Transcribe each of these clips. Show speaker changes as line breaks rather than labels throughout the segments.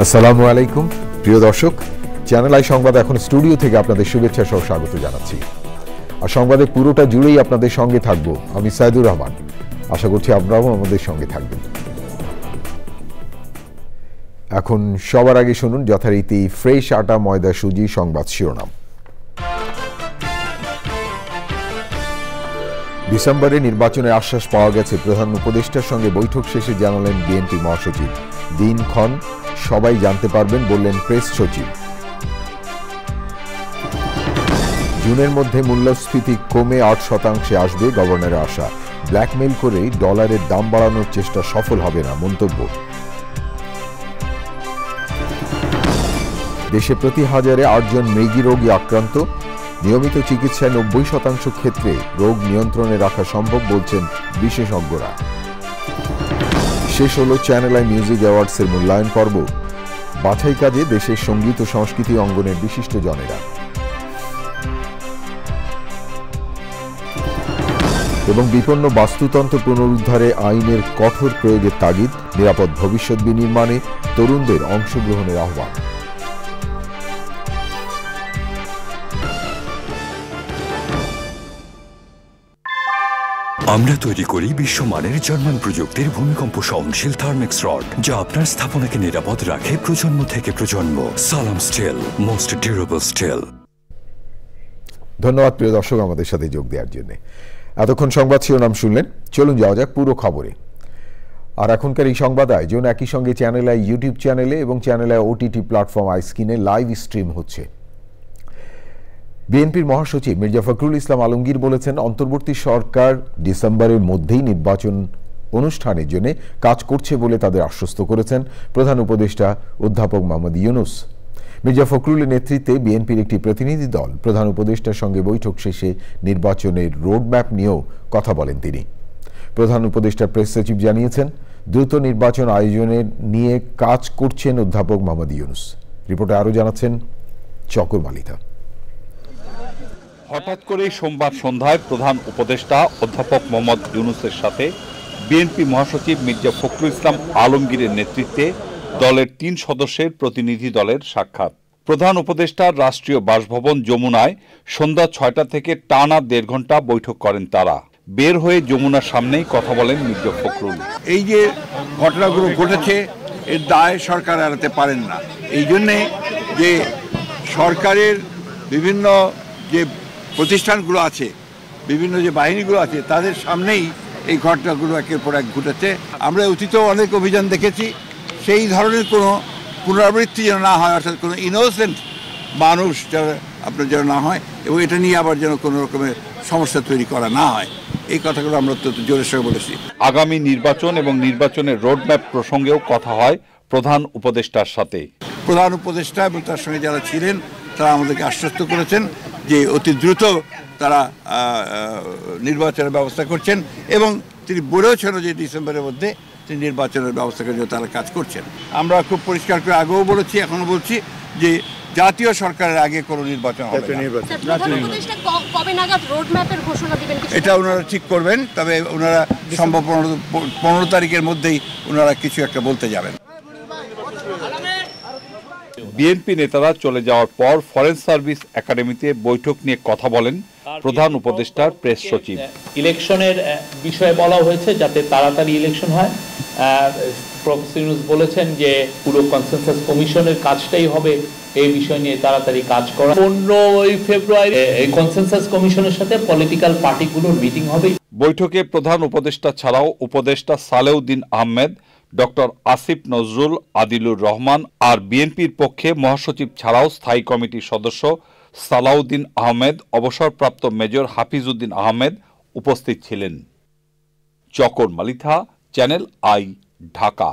আসসালামু আলাইকুম প্রিয় দর্শক, চ্যানেল আই সংবাদ এখন স্টুডিও থেকে আপনাদের শুভেচ্ছা সহ স্বাগত জানাচ্ছি। আর সংবাদের পুরোটা জুড়েই আপনাদের সঙ্গে থাকব আমি সাইদুর রহমান। আশা করছি আপনারাও আমাদের সঙ্গে থাকবেন। এখন সবার আগে শুনুন যথারীতি ফ্রেশ আটা ময়দা সুজি সংবাদ শিরোনাম। ডিসেম্বরে নির্বাচনের আশ্বাস পাওয়া গেছে, প্রধান উপদেষ্টার সঙ্গে বৈঠক শেষে জানালেন বিএনপি মহাসচিব। দিনক্ষণ সবাই জানতে পারবেন বললেন প্রেস সচিব। জুনের মধ্যে মূল্যস্ফীতি কমে 8% আসবে গভর্নরের আশা। ব্ল্যাকমেইল করে ডলারের দাম বাড়ানোর চেষ্টা সফল হবে না মন্তব্য। দেশে প্রতি হাজারে 8 জন মৃগী রোগী আক্রান্ত, নিয়মিত চিকিৎসায় 90% ক্ষেত্রে রোগ নিয়ন্ত্রণে রাখা সম্ভব বলছেন বিশেষজ্ঞরা। শেষ হলো চ্যানেল আই মিউজিক অ্যাওয়ার্ডসের মূল্যায়ন পর্ব। বাছাই কাজে দেশের সঙ্গীত ও সংস্কৃতি অঙ্গনের বিশিষ্ট জনেরা। এবং বিপন্ন বাস্তুতন্ত্র পুনরুদ্ধারে আইনের কঠোর প্রয়োগের তাগিদ, নিরাপদ ভবিষ্যৎ বিনির্মাণে তরুণদের অংশগ্রহণের আহ্বান।
আমরা তৈরি করি বিশ্বমানের জার্মান প্রযুক্তির ভূমিকম্প সহনশীল থার্মেক্স রড, যা আপনার স্থাপনাকে নিরাপদ রাখে প্রজন্ম থেকে প্রজন্ম। সালাম স্টিল, মোস্ট ডিউরেবল স্টিল।
ধন্যবাদ প্রিয় দর্শক আমাদের সাথে যোগ দেওয়ার জন্য। এতক্ষণ সংবাদ শিরোনাম শুনলেন, চলুন যাওয়া যাক পুরো খবরে। আর এখনকার এই সংবাদ আয়োজন একই সঙ্গে চ্যানেল আই ইউটিউব চ্যানেলে এবং চ্যানেল আই ওটিটি প্ল্যাটফর্ম আইস্ক্রিনে লাইভ স্ট্রিম হচ্ছে। বিএনপির মহাসচিব মির্জা ফখরুল ইসলাম আলমগীর বলেছেন, অন্তর্বর্তী সরকার ডিসেম্বরের মধ্যেই নির্বাচন অনুষ্ঠানের জন্য কাজ করছে বলে তাদের আশ্বস্ত করেছেন প্রধান উপদেষ্টা অধ্যাপক মোহাম্মদ ইউনূস। মির্জা ফখরুলের নেতৃত্বে বিএনপির একটি প্রতিনিধি দল প্রধান উপদেষ্টার সঙ্গে বৈঠক শেষে নির্বাচনের রোডম্যাপ নিয়েও কথা বলেন তিনি। প্রধান উপদেষ্টার প্রেস সচিব জানিয়েছেন, দ্রুত নির্বাচন আয়োজনের নিয়ে কাজ করছেন অধ্যাপক মোহাম্মদ ইউনূস। রিপোর্টে আরও জানাচ্ছেন চকর মালিতা।
হঠাৎ করে সোমবার সন্ধ্যায় প্রধান উপদেষ্টা অধ্যাপক মোহাম্মদ ইউনূসের সাথে বিএনপি মহাসচিব মির্জা ফখরুল ইসলাম আলমগীরের নেতৃত্বে দলের 3 সদস্যের প্রতিনিধি দলের সাক্ষাৎ। প্রধান উপদেষ্টার রাষ্ট্রীয় বাসভবন যমুনায় সন্ধ্যা 6টা থেকে টানা 1.5 ঘন্টা বৈঠক করেন তারা। বের হয়ে যমুনার সামনেই কথা বলেন মির্জা ফখরুল।
এই যে ঘটনাগুলো ঘটেছে এর দায় সরকার এড়াতে পারেন না। এই জন্যে যে সরকারের বিভিন্ন যে প্রতিষ্ঠানগুলো আছে, বিভিন্ন যে বাহিনীগুলো আছে, তাদের সামনেই এই ঘটনাগুলো একের পর এক ঘটেছে। আমরা অতীতেও অনেক অভিযান দেখেছি, সেই ধরনের কোনো পুনরাবৃত্তি যেন না হয়, অর্থাৎ কোনো ইনোসেন্ট মানুষ আপনার যেন না হয়, এবং এটা নিয়ে আবার যেন কোনো রকমের সমস্যা তৈরি করা না হয়, এই কথাগুলো আমরা অত্যন্ত জোরের সঙ্গে বলেছি।
আগামী নির্বাচন এবং নির্বাচনের রোডম্যাপ প্রসঙ্গেও কথা হয় প্রধান উপদেষ্টার সাথে।
প্রধান উপদেষ্টা এবং তার সঙ্গে যারা ছিলেন তারা আমাদেরকে আশ্বস্ত করেছেন যে অতি দ্রুত তারা নির্বাচনের ব্যবস্থা করছেন, এবং তিনি বলেছেন যে ডিসেম্বরের মধ্যে তিনি নির্বাচনের ব্যবস্থা করে তারা কাজ করছেন। আমরা খুব পরিষ্কার করে আগেও বলেছি, এখনো বলছি যে জাতীয় সরকারের আগে কোনো নির্বাচন হবে না। এটা ওনারা ঠিক করবেন, তবে ওনারা সম্ভব 15 তারিখের মধ্যেই ওনারা কিছু একটা বলতে যাবেন।
বিএনপি নেতারা চলে যাওয়ার পর ফরেন সার্ভিস একাডেমিতে বৈঠক নিয়ে কথা বলেন প্রধান উপদেষ্টার প্রেস সচিব।
ইলেকশনের বিষয়ে বলা হয়েছে যাতে তাড়াতাড়ি ইলেকশন হয়। প্রফেসর ইউনূস বলেছেন যে পুরো কনসেনসাস কমিশনের কাজটাই হবে এই বিষয় নিয়ে তাড়াতাড়ি কাজ করা। 15 ফেব্রুয়ারি এই কনসেনসাস কমিশনের সাথে পলিটিক্যাল পার্টিগুলোর মিটিং হবে।
বৈঠকে প্রধান উপদেষ্টা ছাড়াও উপদেষ্টা সালেউদ্দিন আহমেদ, ডক্টর আসিফ নজরুল, আদিলুর রহমান আর বিএনপির পক্ষে মহাসচিব ছাড়াও স্থায়ী কমিটির সদস্য সালাউদ্দিন আহমেদ, অবসরপ্রাপ্ত মেজর হাফিজউদ্দিন আহমেদ উপস্থিত ছিলেন। চকর মালিথা, চ্যানেল আই, ঢাকা।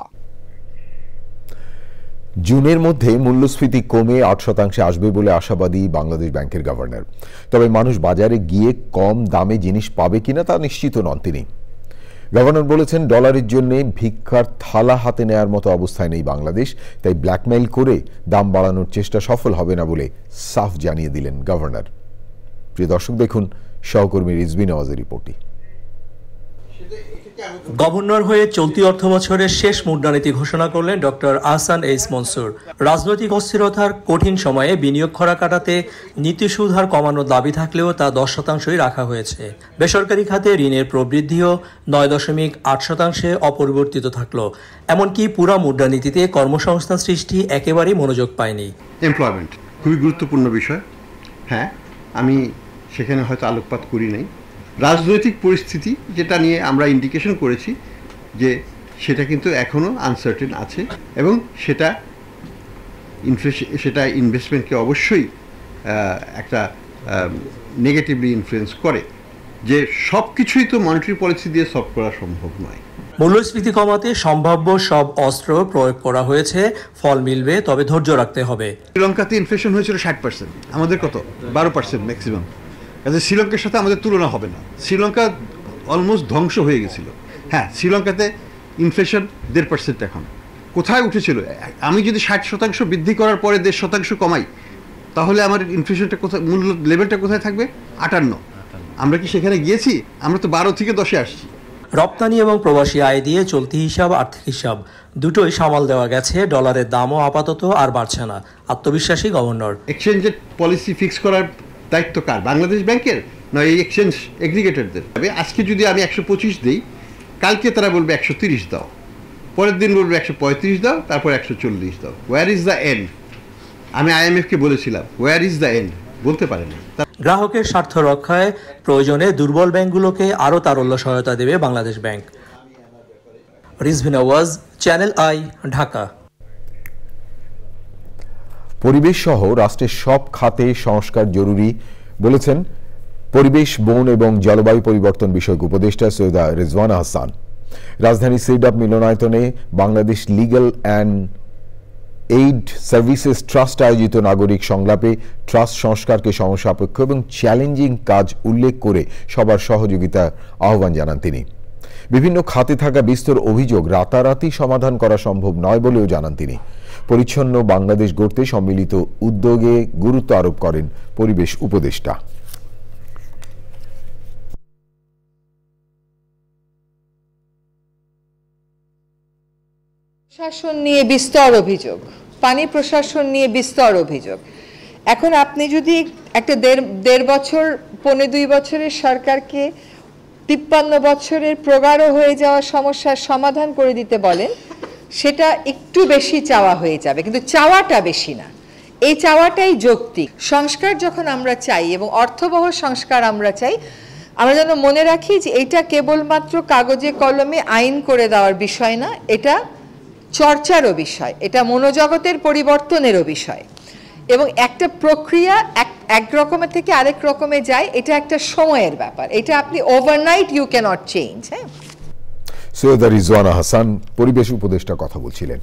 জুনের মধ্যে মূল্যস্ফীতি কমে 8% আসবে বলে আশাবাদী বাংলাদেশ ব্যাংকের গভর্নর। তবে মানুষ বাজারে গিয়ে কম দামে জিনিস পাবে কিনা তা নিশ্চিত নন তিনি। গভর্নর বলেছেন, ডলারের জন্য ভিক্ষার থালা হাতে নেয়ার মতো অবস্থায় নেই বাংলাদেশ, তাই ব্ল্যাকমেইল করে দাম বাড়ানোর চেষ্টা সফল হবে না বলে সাফ জানিয়ে দিলেন গভর্নর। প্রিয় দর্শক, দেখুন সহকর্মী রিজভী নওয়াজের রিপোর্টটি।
গভর্নর হয়ে চলতি অর্থবছরের শেষ মুদ্রানীতি ঘোষণা করলেন ডক্টর আহসান এইচ মনসুর। রাজনৈতিক অস্থিরতার কঠিন সময়ে বিনিয়োগ খরা কাটাতে নীতি সুদ হার কমানোর দাবি থাকলেও তা 10%ই রাখা হয়েছে। বেসরকারি খাতে ঋণের প্রবৃদ্ধিও 9.8%-এ অপরিবর্তিত থাকলো। এমনকি পুরা মুদ্রানীতিতে কর্মসংস্থান সৃষ্টি একেবারেই মনোযোগ পায়নি।
এমপ্লয়মেন্ট খুবই গুরুত্বপূর্ণ বিষয়। হ্যাঁ, আমি সেখানে হয়তো আলোকপাত করি নাই। রাজনৈতিক পরিস্থিতি যেটা নিয়ে আমরা ইন্ডিকেশন করেছি যে সেটা কিন্তু এখনও আনসার্টেন আছে এবং সেটা ইনভেস্টমেন্টকে অবশ্যই একটা নেগেটিভলি ইনফ্লুয়েন্স করে, যে সব কিছুই তো মনিটারি পলিসি দিয়ে সলভ করা সম্ভব নয়।
মূল্যস্ফীতি কমাতে সম্ভাব্য সব অস্ত্র প্রয়োগ করা হয়েছে, ফল মিলবে, তবে ধৈর্য রাখতে হবে।
শ্রীলঙ্কাতে ইনফ্লেশন হয়েছিল 60%, আমাদের কত 12% ম্যাক্সিমাম। কাজে শ্রীলঙ্কার সাথে আমাদের তুলনা হবে না। শ্রীলঙ্কা অলমোস্ট ধ্বংস হয়ে গেছিল। হ্যাঁ, শ্রীলঙ্কাতে ইনফ্লেশন 1.5% এখন। কোথায় উঠেছিল? আমি যদি 60% বৃদ্ধি করার পরে 1.5% কমাই, তাহলে আমার ইনফ্লেশনটা কোথায়, মূল্য লেভেলটা কোথায় থাকবে? 58। আমরা কি সেখানে গিয়েছি? আমরা তো 12 থেকে 10-এ আসছি।
রপ্তানি এবং প্রবাসী আয় দিয়ে চলতি হিসাব, আর্থিক হিসাব দুটোই সামাল দেওয়া গেছে। ডলারের দামও আপাতত আর বাড়ছে না, আত্মবিশ্বাসী গভর্নর।
এক্সচেঞ্জের পলিসি ফিক্স করার দায়িত্ব কার? বাংলাদেশ ব্যাংকের, নয় এই এক্সচেঞ্জ এগ্রিগেটরদের? আজকে যদি আমি 125 দিই, কালকে তারা বলবে 130 দাও, পরের দিন বলবে 135 দাও, তারপর 140 দাও। Where is the end? আমি IMF-কে বলেছিলাম, ওয়্যার ইজ দ্য এন্ড? বলতে পারেনি।
গ্রাহকের স্বার্থ রক্ষায় প্রয়োজনে দুর্বল ব্যাংকগুলোকে আরও তারল্য সহায়তা দেবে Bangladesh bank. Rizvi Nawaz, channel I, Dhaka.
পরিবেশ সহ রাষ্ট্রের সব খাতে সংস্কার জরুরি বলেছেন পরিবেশ, বন এবং জলবায়ু পরিবর্তন বিষয়ক উপদেষ্টা সৈয়দা রেজওয়ানা হাসান। রাজধানী সিডাপ মিলনায়তনে Bangladesh legal and aid services trust আয়োজিত নাগরিক সংলাপে ট্রাস্ট সংস্কারকে সমসাপেক্ষ এবং চ্যালেঞ্জিং কাজ উল্লেখ করে সবার সহযোগিতার আহ্বান জানান তিনি। বিভিন্ন খাতে থাকা বিস্তর অভিযোগ রাতারাতি সমাধান করা সম্ভব নয় বলেও জানান তিনি। পরিচ্ছন্ন বাংলাদেশ গড়তে সম্মিলিত উদ্যোগে গুরুত্ব আরোপ করেন পরিবেশ উপদেষ্টা।
প্রশাসন নিয়ে বিস্তর অভিযোগ, পানি প্রশাসন নিয়ে বিস্তর অভিযোগ। এখন আপনি যদি একটা দেড় বছর 1.5-2 বছরের সরকারকে 53 বছরের প্রগাঢ় হয়ে যাওয়া সমস্যার সমাধান করে দিতে বলেন, সেটা একটু বেশি চাওয়া হয়ে যাবে, কিন্তু চাওয়াটা বেশি না। এই চাওয়াটাই যৌক্তিক। সংস্কার যখন আমরা চাই এবং অর্থবহ সংস্কার আমরা চাই, আমরা যেন মনে রাখি যে এটা কেবলমাত্র কাগজে কলমে আইন করে দেওয়ার বিষয় না, এটা চর্চারও বিষয়, এটা মনোজগতের পরিবর্তনেরও বিষয়। এবং একটা প্রক্রিয়া এক রকমের থেকে আরেক রকমে যায়, এটা একটা সময়ের ব্যাপার। এটা আপনি ওভারনাইট ইউ ক্যানট চেঞ্জ। হ্যাঁ,
সৈয়দা রিজওয়ানা হাসান পরিবেশ উপদেষ্টা কথা বলছিলেন।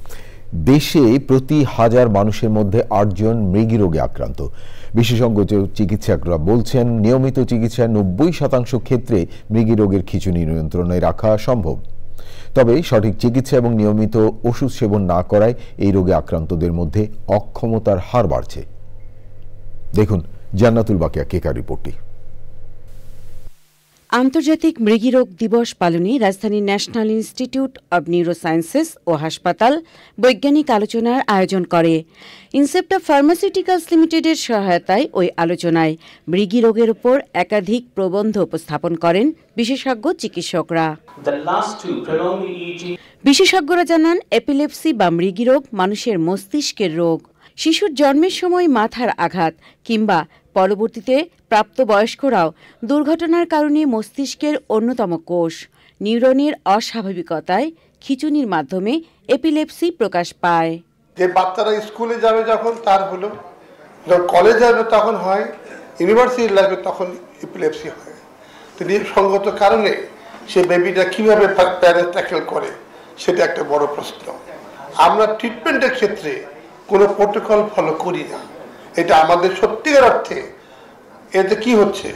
দেশে প্রতি 1000 মানুষের মধ্যে 8 জন মৃগী রোগে আক্রান্ত। বিশেষজ্ঞ চিকিৎসকরা বলছেন, নিয়মিত চিকিৎসায় 90% ক্ষেত্রে মৃগী রোগের খিঁচুনি নিয়ন্ত্রণে রাখা সম্ভব। তবে সঠিক চিকিৎসা এবং নিয়মিত ওষুধ সেবন না করায় এই রোগে আক্রান্তদের মধ্যে অক্ষমতার হার বাড়ছে। দেখুন জান্নাতুল বাকিয়া কেকার রিপোর্টটি।
আন্তর্জাতিক মৃগীরোগ দিবস পালনে রাজধানীর ন্যাশনাল ইনস্টিটিউট অব নিউরোসায়েন্সেস ও হাসপাতাল বৈজ্ঞানিক আলোচনার আয়োজন করে। ইনসেপ্টা ফার্মাসিউটিক্যালস লিমিটেডের সহায়তায় ওই আলোচনায় মৃগীরোগের উপর একাধিক প্রবন্ধ উপস্থাপন করেন বিশেষজ্ঞ চিকিৎসকরা। বিশেষজ্ঞরা জানান, এপিলেপসি বা মৃগীরোগ মানুষের মস্তিষ্কের রোগ। শিশুর জন্মের সময় মাথার আঘাত কিংবা পরবর্তীতে প্রাপ্তবয়স্করাও দুর্ঘটনার কারণে মস্তিষ্কের অন্যতম কোষ নিউরনের অস্বাভাবিকতায় খিঁচুনির মাধ্যমে এপিলেপসি প্রকাশ পায়।
যে বাচ্চারা স্কুলে যাবে যখন তার হলো, যখন কলেজে যাবে তখন হয়, ইউনিভার্সিটি লাইফে তখন এপিলেপসি হয়। তো সঙ্গত কারণে সে বেবিটা কীভাবে প্যারেন্টস ট্যাকেল করে সেটা একটা বড় প্রশ্ন। আমরা ট্রিটমেন্টের ক্ষেত্রে কোনো প্রোটোকল ফলো করি না। এটা আমাদের সত্যিকার অর্থে এতে কি হচ্ছে,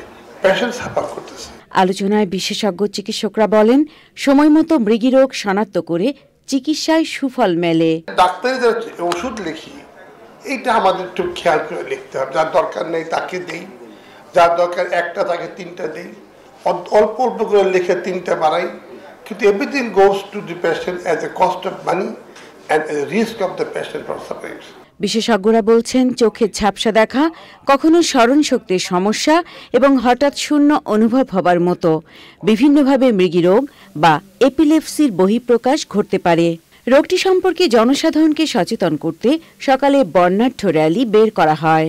পেশেন্ট সাফার করতেছে।
আলোচনায় বিশেষজ্ঞ চিকিৎসকরা বলেন, সময় মতো মৃগীরোগ শনাক্ত করে চিকিৎসায় সুফল মেলে।
ডাক্তারি যারা ওষুধ লিখি, এইটা আমাদের একটু খেয়াল করে লিখতে হবে। যার দরকার নেই তাকে দেই, যার দরকার একটা তাকে 3টা দেই, অল্প অল্প করে লিখে 3টা বাড়াই। কিন্তু everything goes to the patient as a cost of money and as a risk of the patient for suffering.
বিশেষজ্ঞরা বলছেন চোখের ঝাপসা দেখা, কখনো স্মরণ শক্তির সমস্যা এবং হঠাৎ শূন্য অনুভব হবার মতো বিভিন্নভাবে মৃগীরোগ বা এপিলেপসির বহিঃপ্রকাশ ঘটতে পারে। রোগটি সম্পর্কে জনসাধারণকে সচেতন করতে সকালে বর্ণাঢ্য র্যালি বের করা হয়।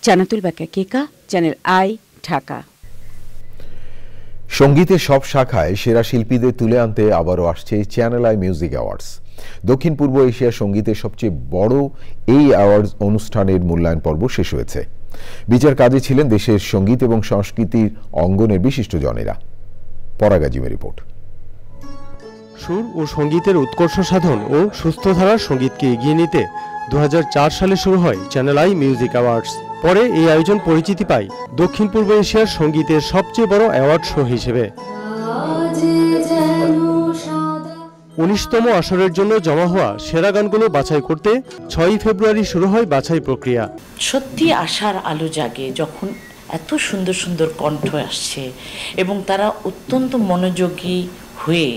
জানাতুল বাকা কেকা, চ্যানেল আই, ঢাকা।
সঙ্গীতের সব শাখায় সেরা শিল্পীদের তুলে আনতে আবারও আসছে চ্যানেল আই মিউজিক অ্যাওয়ার্ডস। দক্ষিণ পূর্ব এশিয়ার সঙ্গীতের সবচেয়ে বড় এই অ্যাওয়ার্ডস অনুষ্ঠানের মূল্যায়ন পর্ব শেষ হয়েছে। বিচার কাজে ছিলেন দেশের সঙ্গীত এবং সংস্কৃতির অঙ্গনের বিশিষ্টজনেরা। পরাগাজিমের রিপোর্ট।
সুর ও সঙ্গীতের উৎকর্ষ সাধন ও সুস্থ ধারার সঙ্গীতকে এগিয়ে নিতে 2004 সালে শুরু হয় চ্যানেল আই মিউজিক অ্যাওয়ার্ডস। পরে এই আয়োজন পরিচিতি পায় দক্ষিণ পূর্ব এশিয়ার সঙ্গীতের সবচেয়ে বড় অ্যাওয়ার্ড শো হিসেবে। 19তম আসরের জন্য জমা হওয়া সেরা গানগুলো বাছাই করতে 6 ফেব্রুয়ারি শুরু হয় বাছাই প্রক্রিয়া।
সত্যি আশার আলো জাগে যখন এত সুন্দর সুন্দর কণ্ঠ আসছে এবং তারা অত্যন্ত মনোযোগী হয়ে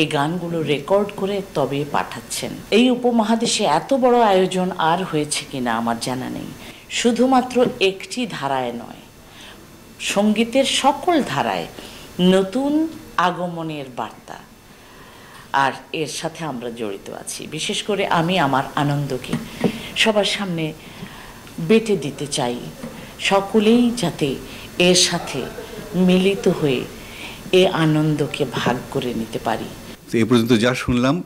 এই গানগুলো রেকর্ড করে তবে পাঠাচ্ছেন। এই উপমহাদেশে এত বড় আয়োজন আর হয়েছে কিনা আমার জানা নেই। শুধুমাত্র একটি ধারায় নয়, সঙ্গীতের সকল ধারায় নতুন আগমনের বার্তা, আর এর সাথে আমরা জড়িত আছি। বিশেষ করে আমি আমার আনন্দকে সবার সামনে বেটে দিতে চাই, সকলেই যাতে এর সাথে মিলিত হয়ে এ আনন্দকে ভাগ করে নিতে পারি।
এ পর্যন্ত যা শুনলাম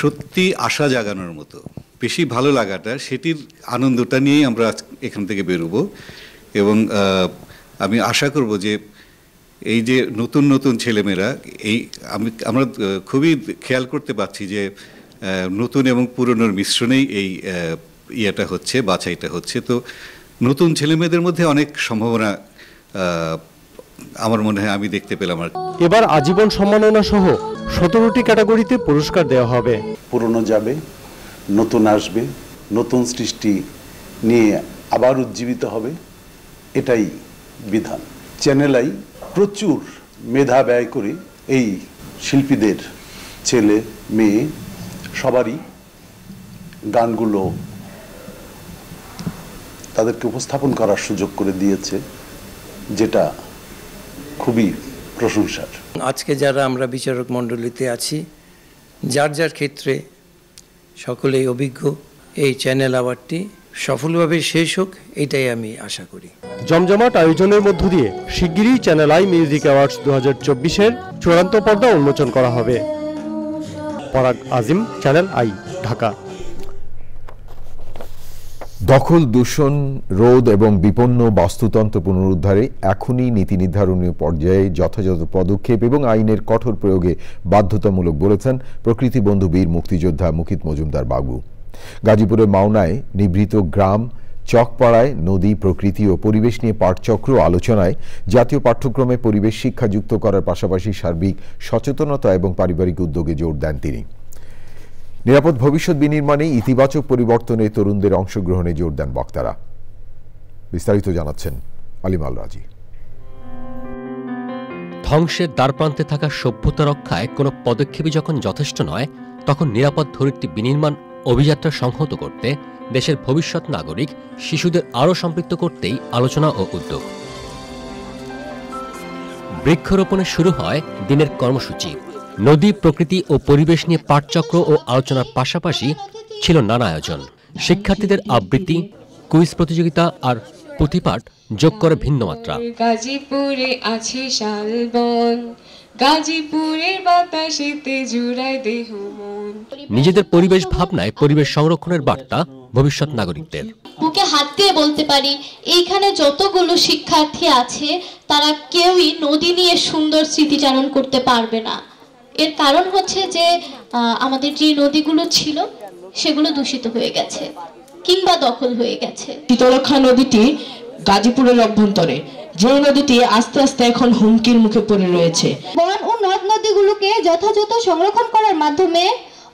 সত্যি আশা জাগানোর মতো। বেশি ভালো লাগাটা সেটির আনন্দটা নিয়েই আমরা এখান থেকে বেরোবো এবং আমি আশা করব যে এই যে নতুন নতুন ছেলেমেয়েরা আমরা খুবই খেয়াল করতে পারছি যে নতুন এবং পুরনোর মিশ্রণেই এই ইয়েটা হচ্ছে, বাছাইটা হচ্ছে। তো নতুন ছেলেমেয়েদের মধ্যে অনেক সম্ভাবনা আমার মনে হয় আমি দেখতে পেলাম।
এবার আজীবন সম্মাননা সহ 17টি ক্যাটাগরিতে পুরস্কার দেওয়া হবে।
পুরনো যাবে, নতুন আসবে, নতুন সৃষ্টি নিয়ে আবার উজ্জীবিত হবে, এটাই বিধান। চ্যানেল আই প্রচুর মেধা ব্যয় করে এই শিল্পীদের ছেলে মেয়ে সবারই গানগুলো তাদেরকে উপস্থাপন করার সুযোগ করে দিয়েছে, যেটা খুবই প্রশংসার।
আজকে যারা আমরা বিচারক মণ্ডলীতে আছি, যার যার ক্ষেত্রে সকলেই অভিজ্ঞ, এই চ্যানেল অ্যাওয়ার্ডটি সফলভাবে শেষ হোক, এটাই আমি আশা করি।
জমজমাট আয়োজনের মধ্য দিয়ে শিগগিরই চ্যানেল আই মিউজিক অ্যাওয়ার্ডস 2024-এর চূড়ান্ত পর্দা উন্মোচন করা হবে। পরাগ আজিম, চ্যানেল আই, ঢাকা।
দখল, দূষণ রোধ এবং বিপন্ন বাস্তুতন্ত্র পুনরুদ্ধারে এখনই নীতি নির্ধারণীয় পর্যায়ে যথাযথ পদক্ষেপ এবং আইনের কঠোর প্রয়োগে বাধ্যতামূলক বলেছেন প্রকৃতি বন্ধু বীর মুক্তিযোদ্ধা মুকিত মজুমদার বাবু। গাজীপুরের মাওনায় নিভৃত গ্রাম চকপাড়ায় নদী, প্রকৃতি ও পরিবেশ নিয়ে পাঠচক্র আলোচনায় জাতীয় পাঠ্যক্রমে পরিবেশ শিক্ষা যুক্ত করার পাশাপাশি সার্বিক সচেতনতা এবং পারিবারিক উদ্যোগে জোর দেন তিনি। নিরাপদ ভবিষ্যৎ বিনির্মাণে ইতিবাচক পরিবর্তনে তরুণদের অংশগ্রহণে জোর দেন বক্তারা। বিস্তারিত জানাচ্ছেন আলিমাল রাজি।
ধ্বংসের দ্বারপ্রান্তে থাকা সভ্যতা রক্ষায় কোনো পদক্ষেপই যখন যথেষ্ট নয়, তখন নিরাপদ ধরিত্রী বিনির্মাণ অভিযাত্রা সংহত করতে দেশের ভবিষ্যৎ নাগরিক শিশুদের আরও সম্পৃক্ত করতেই আলোচনা ও উদ্যোগ। বৃক্ষরোপণে শুরু হয় দিনের কর্মসূচি। নদী, প্রকৃতি ও পরিবেশ নিয়ে পাঠচক্র ও আলোচনার পাশাপাশি ছিল নানা আয়োজন। শিক্ষার্থীদের আবৃত্তি, কুইজ প্রতিযোগিতা আর পুঁথিপাঠ যোগ করে ভিন্ন মাত্রা।
গাজীপুরে আছে শালবন, গাজীপুরের বাতাসেতে জুড়ায় দেহ মন।
নিজেদের পরিবেশ ভাবনায় পরিবেশ সংরক্ষণের বার্তা ভবিষ্যৎ নাগরিকদের।
বুকে হাত দিয়ে বলতে পারি, এইখানে যতগুলো শিক্ষার্থী আছে তারা কেউই নদী নিয়ে সুন্দর স্মৃতিচারণ করতে পারবে না। এর কারণ হচ্ছে যে আমাদের যে নদীগুলো ছিল সেগুলো দূষিত হয়ে গেছে কিংবা দখল হয়ে গেছে।
শীতলক্ষা নদীটি গাজীপুরের অভ্যন্তরে, যে নদীটি আস্তে আস্তে এখন হুমকির মুখে পড়ে রয়েছে।
বন ও নদ নদীগুলোকে যথাযথ সংরক্ষণ করার মাধ্যমে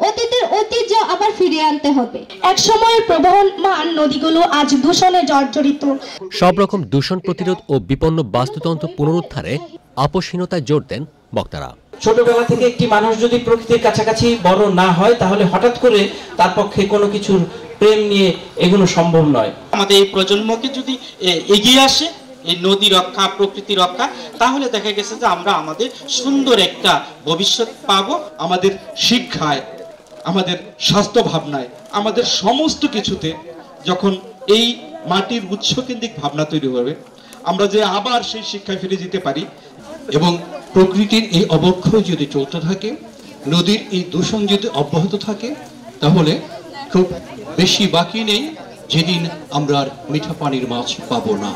অতীতের ঐতিহ্য আবার ফিরিয়ে আনতে হবে।
এক সময়ের প্রবহমান নদীগুলো আজ দূষণে জর্জরিত।
সব রকম দূষণ প্রতিরোধ ও বিপন্ন বাস্তুতন্ত্র পুনরুদ্ধারে আপোষহীনতায় জোর দেন বক্তারা।
ছোটবেলা থেকে একটি মানুষ যদি প্রকৃতির কাছাকাছি বড় না হয় তাহলে হঠাৎ করে তার পক্ষে কোনো কিছুর প্রেম নিয়ে এগুলো সম্ভব নয়।
আমাদের এই প্রজন্মকে যদি এগিয়ে আসে এই নদী রক্ষা, প্রকৃতি রক্ষা, তাহলে দেখা গেছে যে আমরা আমাদের সুন্দর একটা ভবিষ্যৎ পাবো। আমাদের শিক্ষায়, আমাদের স্বাস্থ্য ভাবনায়, আমাদের সমস্ত কিছুতে যখন এই মাটির উৎসকেন্দ্রিক ভাবনা তৈরি হবে, আমরা যে আবার সেই শিক্ষায় ফিরে যেতে পারি।
এবং প্রকৃতির এই অবক্ষয় যদি চলতে থাকে, নদীর এই দূষণ যদি অব্যাহত থাকে, তাহলে খুব বেশি বাকি নেই যেদিন আমরা আর মিঠা পানির মাছ পাবো না।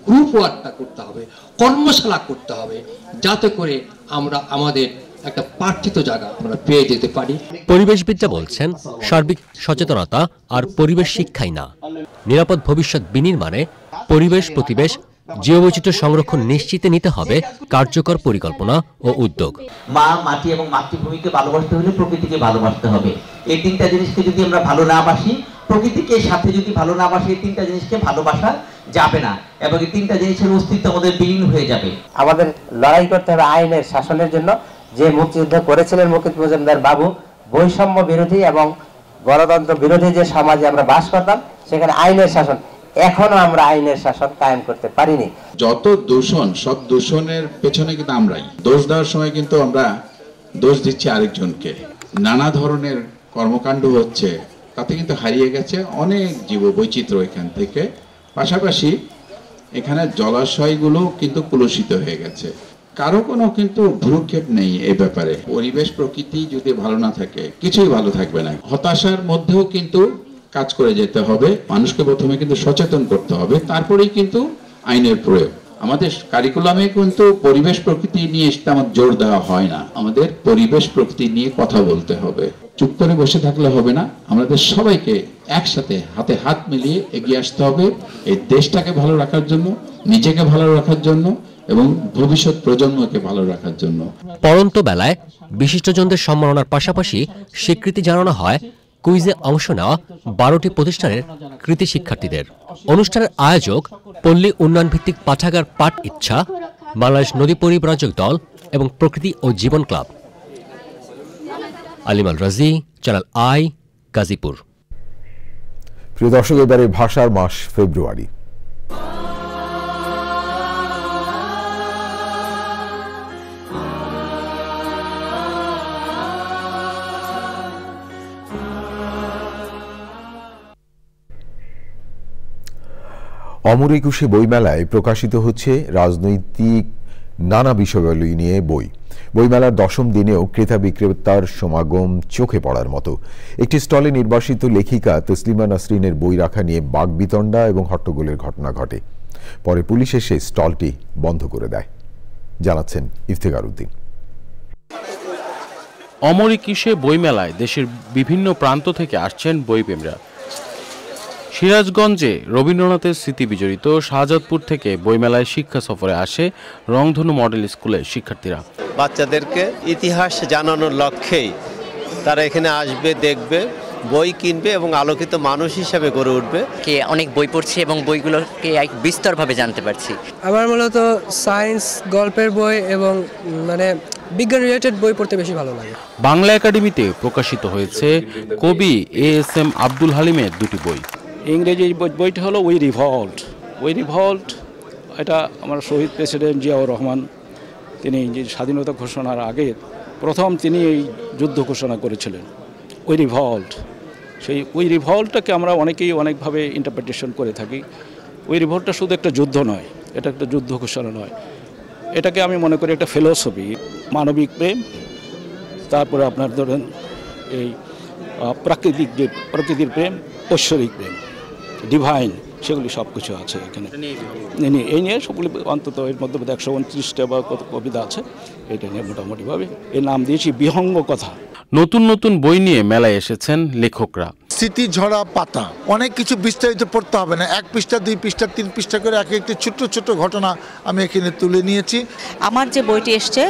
গ্রুপ ওয়ার্কটা করতে হবে, কর্মশালা করতে হবে, যাতে করে আমরা আমাদের একটা প্রার্থিত জায়গা আমরা পেয়ে যেতে পারি।
পরিবেশবিদরা বলছেন, সার্বিক সচেতনতা আর পরিবেশ শিক্ষাই না, নিরাপদ ভবিষ্যৎ বিনির্মাণে পরিবেশ, প্রতিবেশ, জীববৈচিত্র্য সংরক্ষণ নিশ্চিতে নিতে হবে কার্যকর পরিকল্পনা ও উদ্যোগ।
মা, মাটি এবং মাতৃভূমিকে ভালোবাসতে হলে প্রকৃতিকে ভালোবাসতে হবে। এই তিনটা জিনিসকে যদি আমরা ভালো না বাসি, প্রকৃতিকে সাথে যদি ভালো না বাসি, এই তিনটা জিনিসকে ভালোবাসা যাবে না এবং এই তিনটা জিনিসের অস্তিত্ব আমাদের বিলীন হয়ে যাবে।
আমাদের লড়াই করতে হবে আইনের শাসনের জন্য। যে মুক্তিযুদ্ধ করেছিলেন মুকুট মজুমদার বাবু, বৈষম্য বিরোধী এবং গণতন্ত্র বিরোধী যে সমাজে আমরা বাস করতাম, সেখানে আইনের শাসন, এখনো আমরা আইনের শাসন কায়েম করতে পারিনি।
যত দূষণ, সব দূষণের পেছনে কিন্তু আমরাই দোষ দেওয়ার সময় কিন্তু আমরা দোষ দিচ্ছি আরেকজনকে। নানা ধরনের কর্মকাণ্ড হচ্ছে, তাতে কিন্তু হারিয়ে গেছে অনেক জীববৈচিত্র্য এখান থেকে। পাশাপাশি এখানে জলাশয়গুলো কিন্তু কলুষিত হয়ে গেছে। কারো কোনো কিন্তু ভ্রুক্ষেপ নেই এই ব্যাপারে। পরিবেশ প্রকৃতি যদি ভালো না থাকে, কিছুই ভালো থাকবে না। হতাশার মধ্যেও কিন্তু কাজ করে যেতে হবে। মানুষকে প্রথমে কিন্তু সচেতন করতে হবে, তারপরেই কিন্তু আইনের প্রয়োগ। আমাদের কারিকুলামে কিন্তু পরিবেশ প্রকৃতি নিয়ে তেমন জোর দেওয়া হয় না। আমাদের পরিবেশ প্রকৃতি নিয়ে কথা বলতে হবে। চুপ করে বসে থাকলে হবে না, আমাদের সবাইকে একসাথে হাতে হাত মিলিয়ে এগিয়ে আসতে হবে এই দেশটাকে ভালো রাখার জন্য, নিজেকে ভালো রাখার জন্য এবং ভবিষ্যৎ প্রজন্মকে ভালো রাখার জন্য।
পড়ন্ত বেলায় বিশিষ্টজনদের সম্মাননার পাশাপাশি স্বীকৃতি জানানো হয় কুইজে অংশ নেওয়া 12টি প্রতিষ্ঠানের কৃতি শিক্ষার্থীদের। অনুষ্ঠানের আয়োজক পল্লী উন্নয়ন ভিত্তিক পাঠাগার পাঠ ইচ্ছা, বাংলাদেশ নদী পরিব্রাজক দল এবং প্রকৃতি ও জীবন ক্লাব। আলিমাল রাজি, চ্যানেল আই, গাজীপুর।
প্রিয় দর্শক, এবারে ভাষার মাস ফেব্রুয়ারি। অমর একুশে বইমেলায় প্রকাশিত হচ্ছে রাজনৈতিক নানা বিষয়াবলী নিয়ে বই। বইমেলার 10ম দিনেও ক্রেতা বিক্রেতার সমাগম চোখে পড়ার মতো। একটি স্টলে নির্বাসিত লেখিকা তসলিমা নাসরিনের বই রাখা নিয়ে বাকবিতণ্ডা এবং হট্টগোলের ঘটনা ঘটে। পরে পুলিশ এসে স্টলটি বন্ধ করে দেয়, জানাচ্ছেন ইফতেখার উদ্দিন।
অমর একুশে বইমেলায় দেশের বিভিন্ন প্রান্ত থেকে আসছেন বইপ্রেমীরা। সিরাজগঞ্জে রবীন্দ্রনাথের স্মৃতি বিজড়িত শাহজাদপুর থেকে বইমেলায় শিক্ষা সফরে আসে রংধনু মডেল স্কুলের শিক্ষার্থীরা।
বাচ্চাদেরকে ইতিহাস জানানোর লক্ষ্যেই তারা এখানে আসবে, দেখবে, বই কিনবে এবং আলোকিত মানুষ হিসাবে গড়ে উঠবে।
কে অনেক বই পড়ছি এবং বইগুলোকে বিস্তরভাবে জানতে পারছি।
আমার মূলত সায়েন্স, গল্পের বই এবং বিজ্ঞান রিলেটেড বই পড়তে বেশি ভালো লাগে।
বাংলা একাডেমিতে প্রকাশিত হয়েছে কবি এএসএম আব্দুল হালিমের দুটি বই।
ইংরেজি বইটি হলো উই রিভল্ট। এটা আমার শহীদ প্রেসিডেন্ট জিয়াউর রহমান, তিনি স্বাধীনতা ঘোষণার আগে প্রথম তিনি এই যুদ্ধ ঘোষণা করেছিলেন, উই রিভল্ট। সেই উই রিভল্টটাকে আমরা অনেকেই অনেকভাবে ইন্টারপ্রিটেশন করে থাকি। উই রিভল্টটা শুধু একটা যুদ্ধ নয়, এটা একটা যুদ্ধ ঘোষণা নয়, এটাকে আমি মনে করি একটা ফিলোসফি, মানবিক প্রেম, তারপরে আপনার ধরেন এই প্রকৃতির প্রেম, ঐশ্বরিক প্রেম, ডিভাইন, সেগুলি সব কিছু আছে এখানে। এই নিয়ে সবগুলি অন্তত এর মধ্যে 129টা বা কত কবিতা আছে, এটা নিয়ে মোটামুটিভাবে এর নাম দিয়েছি বিহঙ্গ কথা।
নতুন নতুন বই নিয়ে মেলায় এসেছেন লেখকরা।
স্মৃতি ঝরা পাতা, অনেক কিছু বিস্তারিত পড়তে হবে না, 1 পৃষ্ঠা 2 পৃষ্ঠা 3 পৃষ্ঠা করে একটি ছোট্ট ছোট্ট ঘটনা আমি এখানে তুলে নিয়েছি।
আমার যে বইটি এসছে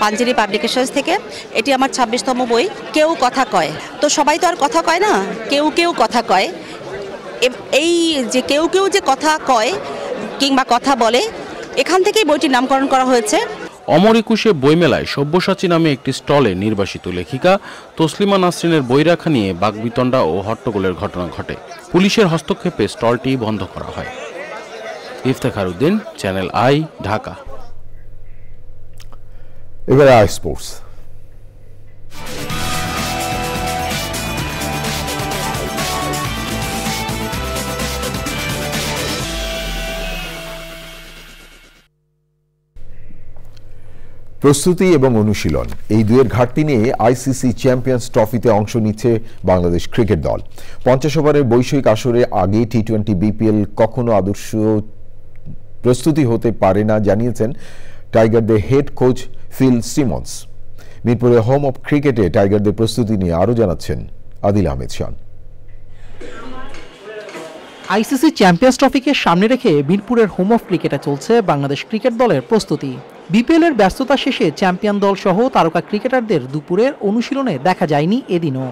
পাঞ্জেরি পাবলিকেশনস থেকে, এটি আমার 26তম বই। কেউ কথা কয়, তো সবাই তো আর কথা কয় না, কেউ কেউ কথা কয়। এই যে কেউ কেউ যে কথা কয় কিংবা কথা বলে, এখান থেকেই বইটির নামকরণ করা হয়েছে।
অমর একুশে বইমেলায় সব্যসাচী নামে একটি স্টলে নির্বাসিত লেখিকা তসলিমা নাসরিনের বই রাখা নিয়ে বাকবিতণ্ডা ও হট্টগোলের ঘটনা ঘটে। পুলিশের হস্তক্ষেপে স্টলটি বন্ধ করা হয়। Iftekhar Uddin, channel I, Dhaka.
এবার আই স্পোর্টস। প্রস্তুতি এবং অনুশীলন এই দুয়ের ঘাটতি নিয়ে আইসিসি চ্যাম্পিয়ন্স ট্রফিতে অংশ নিচ্ছে বাংলাদেশ ক্রিকেট দল। 50 ওভারের বৈশ্বিক আসরে আগে টি-20 বিপিএল কখনো আদর্শ প্রস্তুতি হতে পারে না জানিয়েছেন টাইগারদের হেড কোচ ফিল সিমন্স। মিরপুরে হোম অফ ক্রিকেটে টাইগারদের প্রস্তুতি নিয়ে আরও জানাচ্ছেন আদিল আহমেদ শান।
আইসিসি চ্যাম্পিয়ন্স ট্রফিকে সামনে রেখে মিরপুরের হোম অফ ক্রিকেটে চলছে বাংলাদেশ ক্রিকেট দলের প্রস্তুতি। বিপিএলের ব্যস্ততা শেষে চ্যাম্পিয়ন দল সহ তারকা ক্রিকেটারদের দুপুরের অনুশীলনে দেখা যায়নি এদিনও।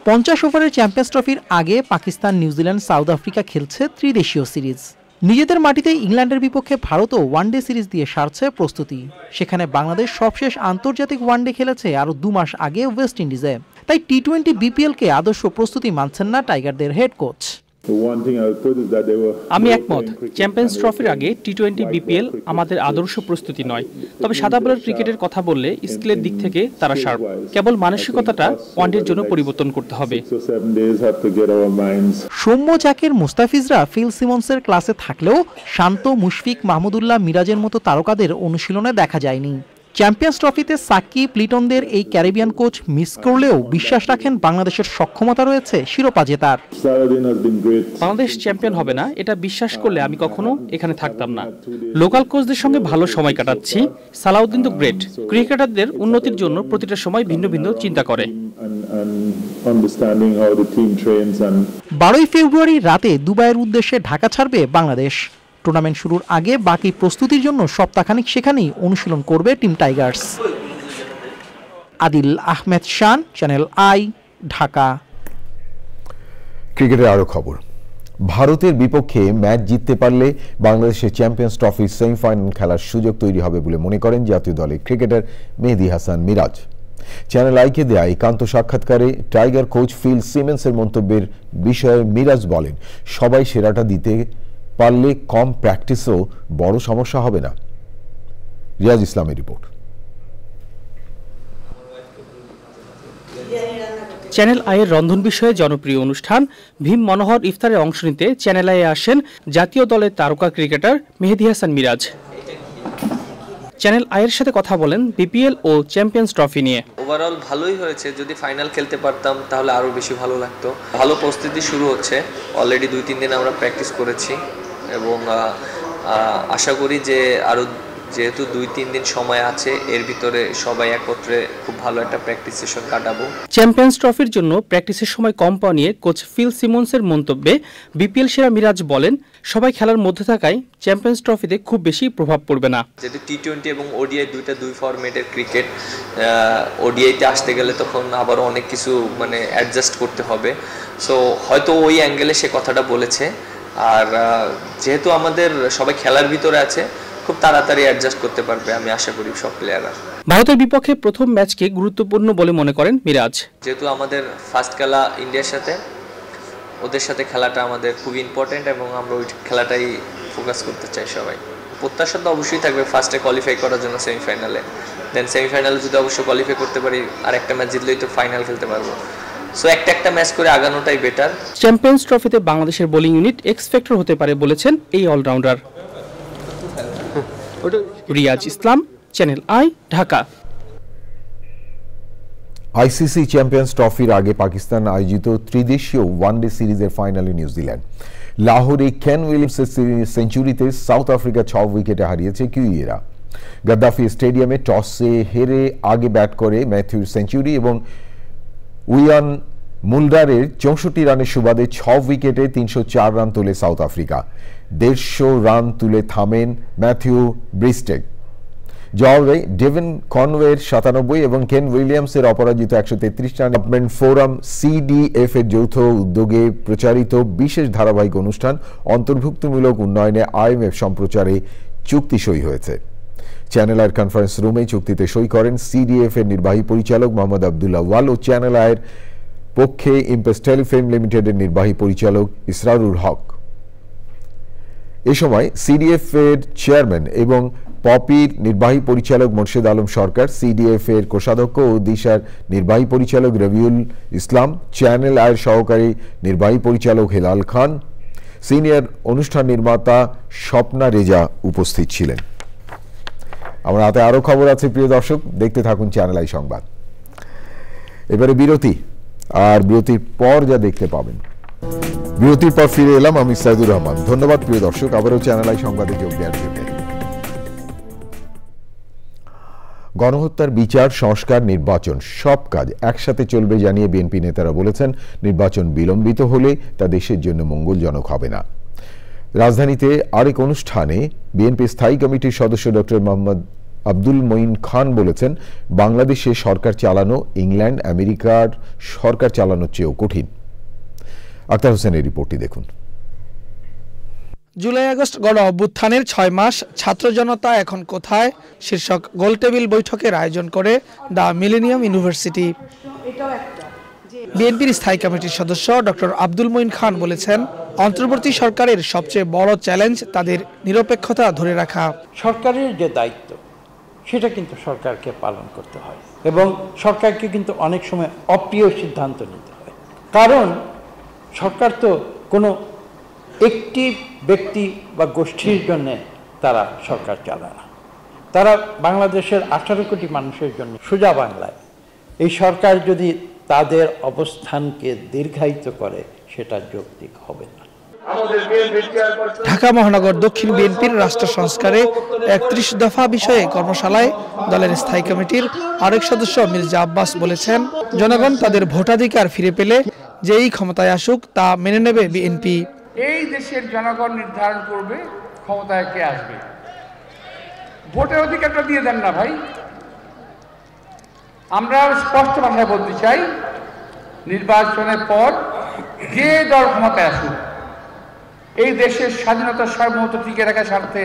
50 ওভারের চ্যাম্পিয়ন্স ট্রফির আগে পাকিস্তান, নিউজিল্যান্ড, সাউথ আফ্রিকা খেলছে ত্রিদেশীয় সিরিজ। নিজেদের মাটিতে ইংল্যান্ডের বিপক্ষে ভারতও ওয়ানডে সিরিজ দিয়ে সারছে প্রস্তুতি। সেখানে বাংলাদেশ সবশেষ আন্তর্জাতিক ওয়ানডে খেলেছে আরও 2 মাস আগে ওয়েস্ট ইন্ডিজে। তাই টি-20 বিপিএলকে আদর্শ প্রস্তুতি মানছেন না টাইগারদের হেড কোচ।
আমি একমত, চ্যাম্পিয়ন্স ট্রফির আগে টি-20 বিপিএল আমাদের আদর্শ প্রস্তুতি নয়। তবে সাদা বলের ক্রিকেটের কথা বললে স্কিলের দিক থেকে তারা শার্প। কেবল মানসিকতাটা ওয়ানডের জন্য পরিবর্তন করতে হবে।
সৌম্য, জাকের, মুস্তাফিজরা ফিল সিমন্সের ক্লাসে থাকলেও শান্ত, মুশফিক, মাহমুদুল্লাহ, মিরাজের মতো তারকাদের অনুশীলনে দেখা যায়নি। চ্যাম্পিয়ন্স ট্রফিতে সাকিব, লিটনদের এই ক্যারিবিয়ান কোচ মিস করলেও বিশ্বাস রাখেন বাংলাদেশের সক্ষমতা রয়েছে শিরোপা জেতার।
বাংলাদেশ চ্যাম্পিয়ন হবে না এটা বিশ্বাস করলে আমি কখনো এখানে থাকতাম না। লোকাল কোচদের সঙ্গে ভালো সময় কাটাচ্ছি। সালাউদ্দিন তো গ্রেট। ক্রিকেটারদের উন্নতির জন্য প্রতিটা সময় ভিন্ন ভিন্ন চিন্তা করে।
12 ফেব্রুয়ারি রাতে দুবাইয়ের উদ্দেশ্যে ঢাকা ছাড়বে বাংলাদেশ। টুর্নামেন্ট শুরুর আগে বাকি প্রস্তুতির জন্য সপ্তাহখানিক সেখানেই অনুশীলন করবে team Tigers. Adil Ahmed Shan, channel I, Dhaka.
ক্রিকেটের আরো খবর। ভারতের বিপক্ষে ম্যাচ জিততে পারলে বাংলাদেশের চ্যাম্পিয়ন্স ট্রফির সেমিফাইনাল খেলার সুযোগ তৈরি হবে বলে মনে করেন জাতীয় দলের ক্রিকেটার মেহেদী হাসান মিরাজ। চ্যানেল আইকে দেয়া একান্ত সাক্ষাৎকারে টাইগার কোচ ফিল সিমন্সের মন্তব্যের বিষয়ে মিরাজ বলেন, সবাই সেরাটা দিতে পারলে কম প্র্যাকটিসও বড় সমস্যা হবে না। রিয়াজ ইসলামের রিপোর্ট।
চ্যানেল আইয়ের রন্ধন বিষয়ে জনপ্রিয় অনুষ্ঠান ভীম মনোহর ইফতারে অংশ নিতে চ্যানেল আইয়ে আসেন জাতীয় দলের তারকা ক্রিকেটার মেহেদী হাসান মিরাজ। চ্যানেল আইয়ের সাথে কথা বলেন বিপিএল ও চ্যাম্পিয়ন্স ট্রফি নিয়ে।
ওভারঅল ভালোই হয়েছে, যদি ফাইনাল খেলতে পারতাম তাহলে আরও বেশি ভালো লাগতো। ভালো প্রস্তুতি শুরু হচ্ছে, অলরেডি 2-3 দিন আমরা প্র্যাকটিস করেছি এবং আশা করি যে আরও যেহেতু 2-3 দিন সময় আছে এর ভিতরে সবাই একত্রে খুব ভালো একটা প্র্যাকটিস সেশন কাটাবো।
চ্যাম্পিয়ন্স ট্রফির জন্য প্র্যাকটিসের সময় কম পাওয়া নিয়ে কোচ ফিল সিমন্সের মন্তব্যে বিপিএল সেরা মিরাজ বলেন, সবাই খেলার মধ্যে থাকায় চ্যাম্পিয়ন্স ট্রফিতে খুব বেশি প্রভাব পড়বে না।
যেহেতু টি-20 এবং ওডিআই দুই ফরম্যাটের ক্রিকেট, ওডিআইতে আসতে গেলে তখন আবার অনেক কিছু অ্যাডজাস্ট করতে হবে। সো হয়তো ওই অ্যাঙ্গেলে সে কথাটা বলেছে। আর যেহেতু আমাদের সবাই খেলার ভিতরে আছে, খুব তাড়াতাড়ি অ্যাডজাস্ট করতে পারবে আমি আশা করি সব প্লেয়াররা।
ভারতের বিপক্ষে প্রথম ম্যাচকে গুরুত্বপূর্ণ বলে মনে করেন মিরাজ।
যেহেতু আমাদের ফার্স্ট খেলা ইন্ডিয়ার সাথে, ওদের সাথে খেলাটা আমাদের খুব ইম্পর্টেন্ট এবং আমরা ওই খেলাটাই ফোকাস করতে চাই সবাই। প্রত্যাশা তো অবশ্যই থাকবে ফার্স্টে কোয়ালিফাই করার জন্য সেমিফাইনালে, দেন সেমিফাইনালে যদি অবশ্যই কোয়ালিফাই করতে পারি আর একটা ম্যাচ জিতলেই তো ফাইনাল খেলতে পারবো। সো একটা ম্যাচ করে আগানোটাই বেটার।
চ্যাম্পিয়ন্স ট্রফিতে বাংলাদেশের বোলিং ইউনিট এক্স ফ্যাক্টর হতে পারে বলেছেন এই allrounder. Riaz Islam, channel I, Dhaka.
ICC Champions ট্রফির আগে পাকিস্তান আয়োজিত ত্রিদেশীয় ওয়ানডে সিরিজের ফাইনালে নিউজিল্যান্ড। লাহোরে কেন উইলিয়ামসের সেঞ্চুরিতে সাউথ আফ্রিকা 6 উইকেটে হারিয়েছে কিউইরা। গাদ্দাফি স্টেডিয়ামে টসে হেরে আগে ব্যাট করে ম্যাথিউর সেঞ্চুরি এবং উইয়ান মুলডারের 64 রানের সুবাদে 6 উইকেটে 304 রান তোলে সাউথ আফ্রিকা। 150 রান তুলে থামেন ম্যাথিউ ব্রিস্টেক। জবাবে ডেভিন কনওয়ের 97 এবং কেন উইলিয়ামসের অপরাজিত 133 রান। ডেভেলপমেন্ট ফোরাম সিডিএফ এর যৌথ উদ্যোগে প্রচারিত বিশেষ ধারাবাহিক অনুষ্ঠান অন্তর্ভুক্তমূলক উন্নয়নে IMF সম্প্রচারে চুক্তি সই হয়েছে। চ্যানেল আয়ের কনফারেন্স রুমে চুক্তিতে সই করেন সিডিএফ এর নির্বাহী পরিচালক মোহাম্মদ আবদুল্লাহ ওয়াল ও চ্যানেল আয়ের পক্ষে ইম্পেস টেলিফিল্ম লিমিটেডের নির্বাহী পরিচালক ইসরারুল হক। এ সময় সিডিএফ এর চেয়ারম্যান এবং পপির নির্বাহী পরিচালক মোর্শেদ আলম সরকার, সিডিএফ এর কোষাধ্যক্ষ ও দিশার নির্বাহী পরিচালক রবিউল ইসলাম, চ্যানেল আয়ের সহকারী নির্বাহী পরিচালক হেলাল খান, সিনিয়র অনুষ্ঠান নির্মাতা স্বপ্না রেজা উপস্থিত ছিলেন। আমার হাতে আরো খবর আছে প্রিয় দর্শক, দেখতে থাকুন চ্যানেল আই সংবাদ। এবারে বিরতি, আর বিরতির পর যা দেখতে পাবেন। বিরতির পর ফিরে এলাম আমি সাইদুর রহমান। ধন্যবাদ প্রিয় দর্শক আবারও চ্যানেল আই সংবাদে যোগ দেওয়ার জন্য। গণহত্যার বিচার, সংস্কার, নির্বাচন সব কাজ একসাথে চলবে জানিয়ে বিএনপি নেতারা বলেছেন, নির্বাচন বিলম্বিত হলে তা দেশের জন্য মঙ্গলজনক হবে না। রাজধানীতে আরেক অনুষ্ঠানে বিএনপি স্থায়ী কমিটির সদস্য ডক্টর মোহাম্মদ আব্দুল মঈন খান বলেছেন, বাংলাদেশে সরকার চালানো ইংল্যান্ড আমেরিকার সরকার চালানোর চেয়েও কঠিন। আক্তার হোসেনের রিপোর্টটি দেখুন।
জুলাই আগস্ট গণ অভ্যুত্থানের ৬ মাস, ছাত্র জনতা এখন কোথায় শীর্ষক গোলটেবিল বৈঠকের আয়োজন করে দ্য মিলেনিয়াম ইউনিভার্সিটি। বিএনপির স্থায়ী কমিটির সদস্য ডক্টর আব্দুল মঈন খান বলেছেন, অন্তর্বর্তী সরকারের সবচেয়ে বড় চ্যালেঞ্জ তাদের নিরপেক্ষতা ধরে রাখা।
সরকারের যে দায়িত্ব সেটা কিন্তু সরকারকে পালন করতে হয় এবং সরকারকে কিন্তু অনেক সময় অপ্রিয় সিদ্ধান্ত নিতে হয়, কারণ সরকার তো কোনো একটি ব্যক্তি বা গোষ্ঠীর জন্য তারা সরকার চালায় না, তারা বাংলাদেশের 18 কোটি মানুষের জন্য। সোজা বাংলায় এই সরকার যদি তাদের অবস্থানকে দীর্ঘায়িত করে সেটা যৌক্তিক হবে না।
ঢাকা মহানগর দক্ষিণ বিএনপির রাষ্ট্র সংস্কারে 31 দফা বিষয়ে কর্মশালায় দলের স্থায়ী কমিটির আরেক সদস্য মির্জা আব্বাস বলেছেন, জনগণ তাদের ভোটাধিকার ফিরে পেলে যেই ক্ষমতায় আসুক তা মেনে নেবে বিএনপি।
এই দেশের জনগণ নির্ধারণ করবে ক্ষমতায় কে আসবে। ভোটের অধিকারটা দিয়ে দেন না ভাই। আমরা স্পষ্ট ভাষায় বলতে চাই, নির্বাচনের পর যে দল ক্ষমতায় আসুক, এই দেশের স্বাধীনতা সার্বভৌমত্ব টিকে রাখার স্বার্থে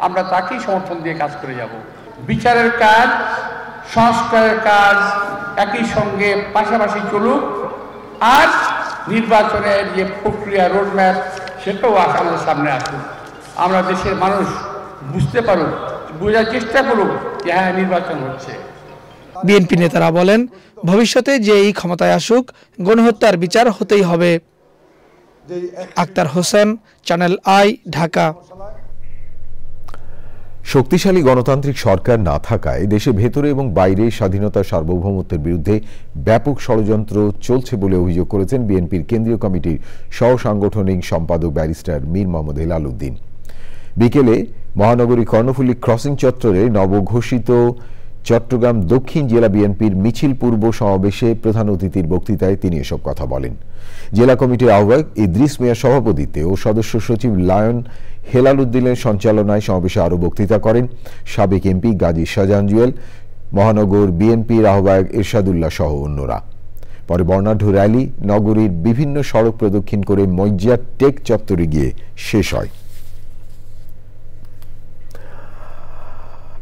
আমরা তাকেই সমর্থন দিয়ে কাজ করে যাব। বিচারের কাজ, সংস্কারের কাজ একই সঙ্গে পাশাপাশি চলুক, আর নির্বাচনের যে প্রক্রিয়া রোডম্যাপ সেটাও আমাদের সামনে আসুক। আমরা দেশের মানুষ বুঝতে পারুক, বোঝার চেষ্টা করুক যে হ্যাঁ নির্বাচন হচ্ছে।
বিএনপি নেতারা বলেন, ভবিষ্যতে যে এই ক্ষমতায় আসুক গণহত্যার বিচার হতেই হবে। Akhtar Hossain, channel I, Dhaka.
শক্তিশালী গণতান্ত্রিক সরকার না থাকায় দেশে ভেতরে এবং বাইরে স্বাধীনতা সার্বভৌমত্বের বিরুদ্ধে ব্যাপক ষড়যন্ত্র চলছে বলে অভিযোগ করেছেন বিএনপির কেন্দ্রীয় কমিটির সহ সাংগঠনিক সম্পাদক ব্যারিস্টার মীর মোহাম্মদ হেলাল উদ্দিন। বিকেলে মহানগরী কর্ণফুলী ক্রসিং চত্বরে নবঘোষিত চট্টগ্রাম দক্ষিণ জেলা বিএনপির মিছিল পূর্ব সমাবেশে প্রধান অতিথির বক্তৃতায় তিনি এসব কথা বলেন। জেলা কমিটির আহ্বায়ক ইদ্রিস মিয়ার সভাপতিত্বে ও সদস্য সচিব লায়ন হেলাল উদ্দিনের সঞ্চালনায় সমাবেশে আরও বক্তৃতা করেন সাবেক এমপি গাজী শাহজাহান জুয়েল, মহানগর বিএনপির আহ্বায়ক এরশাদুল্লাহ সহ অন্যরা। পরে বর্ণাঢ্য র্যালি নগরীর বিভিন্ন সড়ক প্রদক্ষিণ করে মজ্জা টেক চত্বরে গিয়ে শেষ হয়।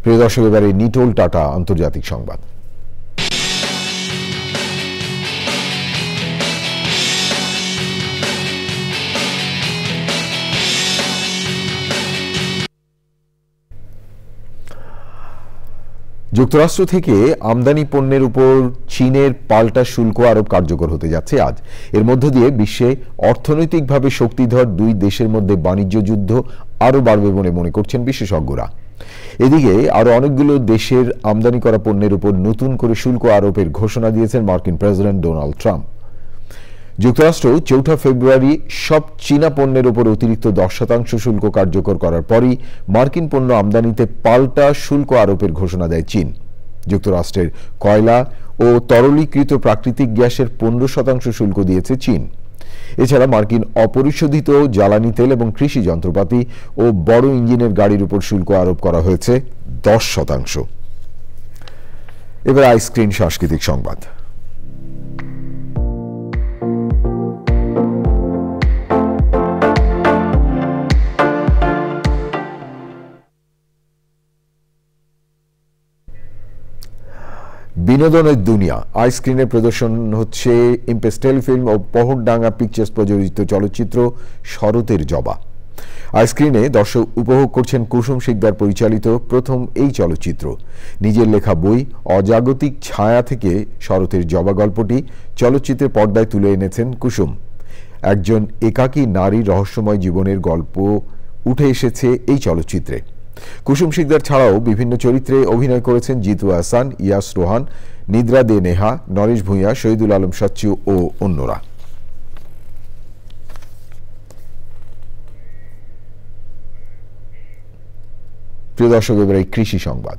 প্রিয় দর্শক, এবারে নিটোল টাটা আন্তর্জাতিক সংবাদ। যুক্তরাষ্ট্র থেকে আমদানি পণ্যের উপর চীনের পাল্টা শুল্ক আরোপ কার্যকর হতে যাচ্ছে আজ। এর মধ্য দিয়ে বিশ্বে অর্থনৈতিকভাবে শক্তিধর দুই দেশের মধ্যে বাণিজ্য যুদ্ধ আরও বাড়বে বলে মনে করছেন বিশেষজ্ঞরা। এদিকে আরো অনেকগুলো দেশের আমদানি করা পণ্যের উপর নতুন করে শুল্ক আরোপের ঘোষণা দিয়েছেন মার্কিন প্রেসিডেন্ট ডোনাল্ড ট্রাম্প। যুক্তরাষ্ট্র ৪ ফেব্রুয়ারি সব চীনা পণ্যের উপর অতিরিক্ত 10% শুল্ক কার্যকর করার পরই মার্কিন পণ্য আমদানিতে পাল্টা শুল্ক আরোপের ঘোষণা দেয় চীন। যুক্তরাষ্ট্রের কয়লা ও তরলীকৃত প্রাকৃতিক গ্যাসের 15% শুল্ক দিয়েছে চীন। এছাড়া মার্কিন অপরিশোধিত জ্বালানি তেল এবং কৃষি যন্ত্রপাতি ও বড় ইঞ্জিনের গাড়ির উপর শুল্ক আরোপ করা হয়েছে 10%। এবার আইস্ক্রিন সাংস্কৃতিক সংবাদ। বিনোদনের দুনিয়া আইস্ক্রিনে প্রদর্শন হচ্ছে ইমপ্রেস টেলিফিল্ম ও পহরডাঙ্গা পিকচার্স প্রযোজিত চলচ্চিত্র শরতের জবা। আইস্ক্রিনে দর্শক উপভোগ করছেন কুসুম শিকদার পরিচালিত প্রথম এই চলচ্চিত্র। নিজের লেখা বই অজাগতিক ছায়া থেকে শরতের জবা গল্পটি চলচ্চিত্রের পর্দায় তুলে এনেছেন কুসুম। একজন একাকী নারীর রহস্যময় জীবনের গল্প উঠে এসেছে এই চলচ্চিত্রে। কুসুম শিকদার ছাড়াও বিভিন্ন চরিত্রে অভিনয় করেছেন জিতু আহসান, ইয়াস রোহান, নিদ্রা দে নেহা, নরেশ ভূঁইয়া, শহীদুল আলম সাচ্চু ও অন্যরা। প্রিয় দর্শক, এবারে কৃষি সংবাদ।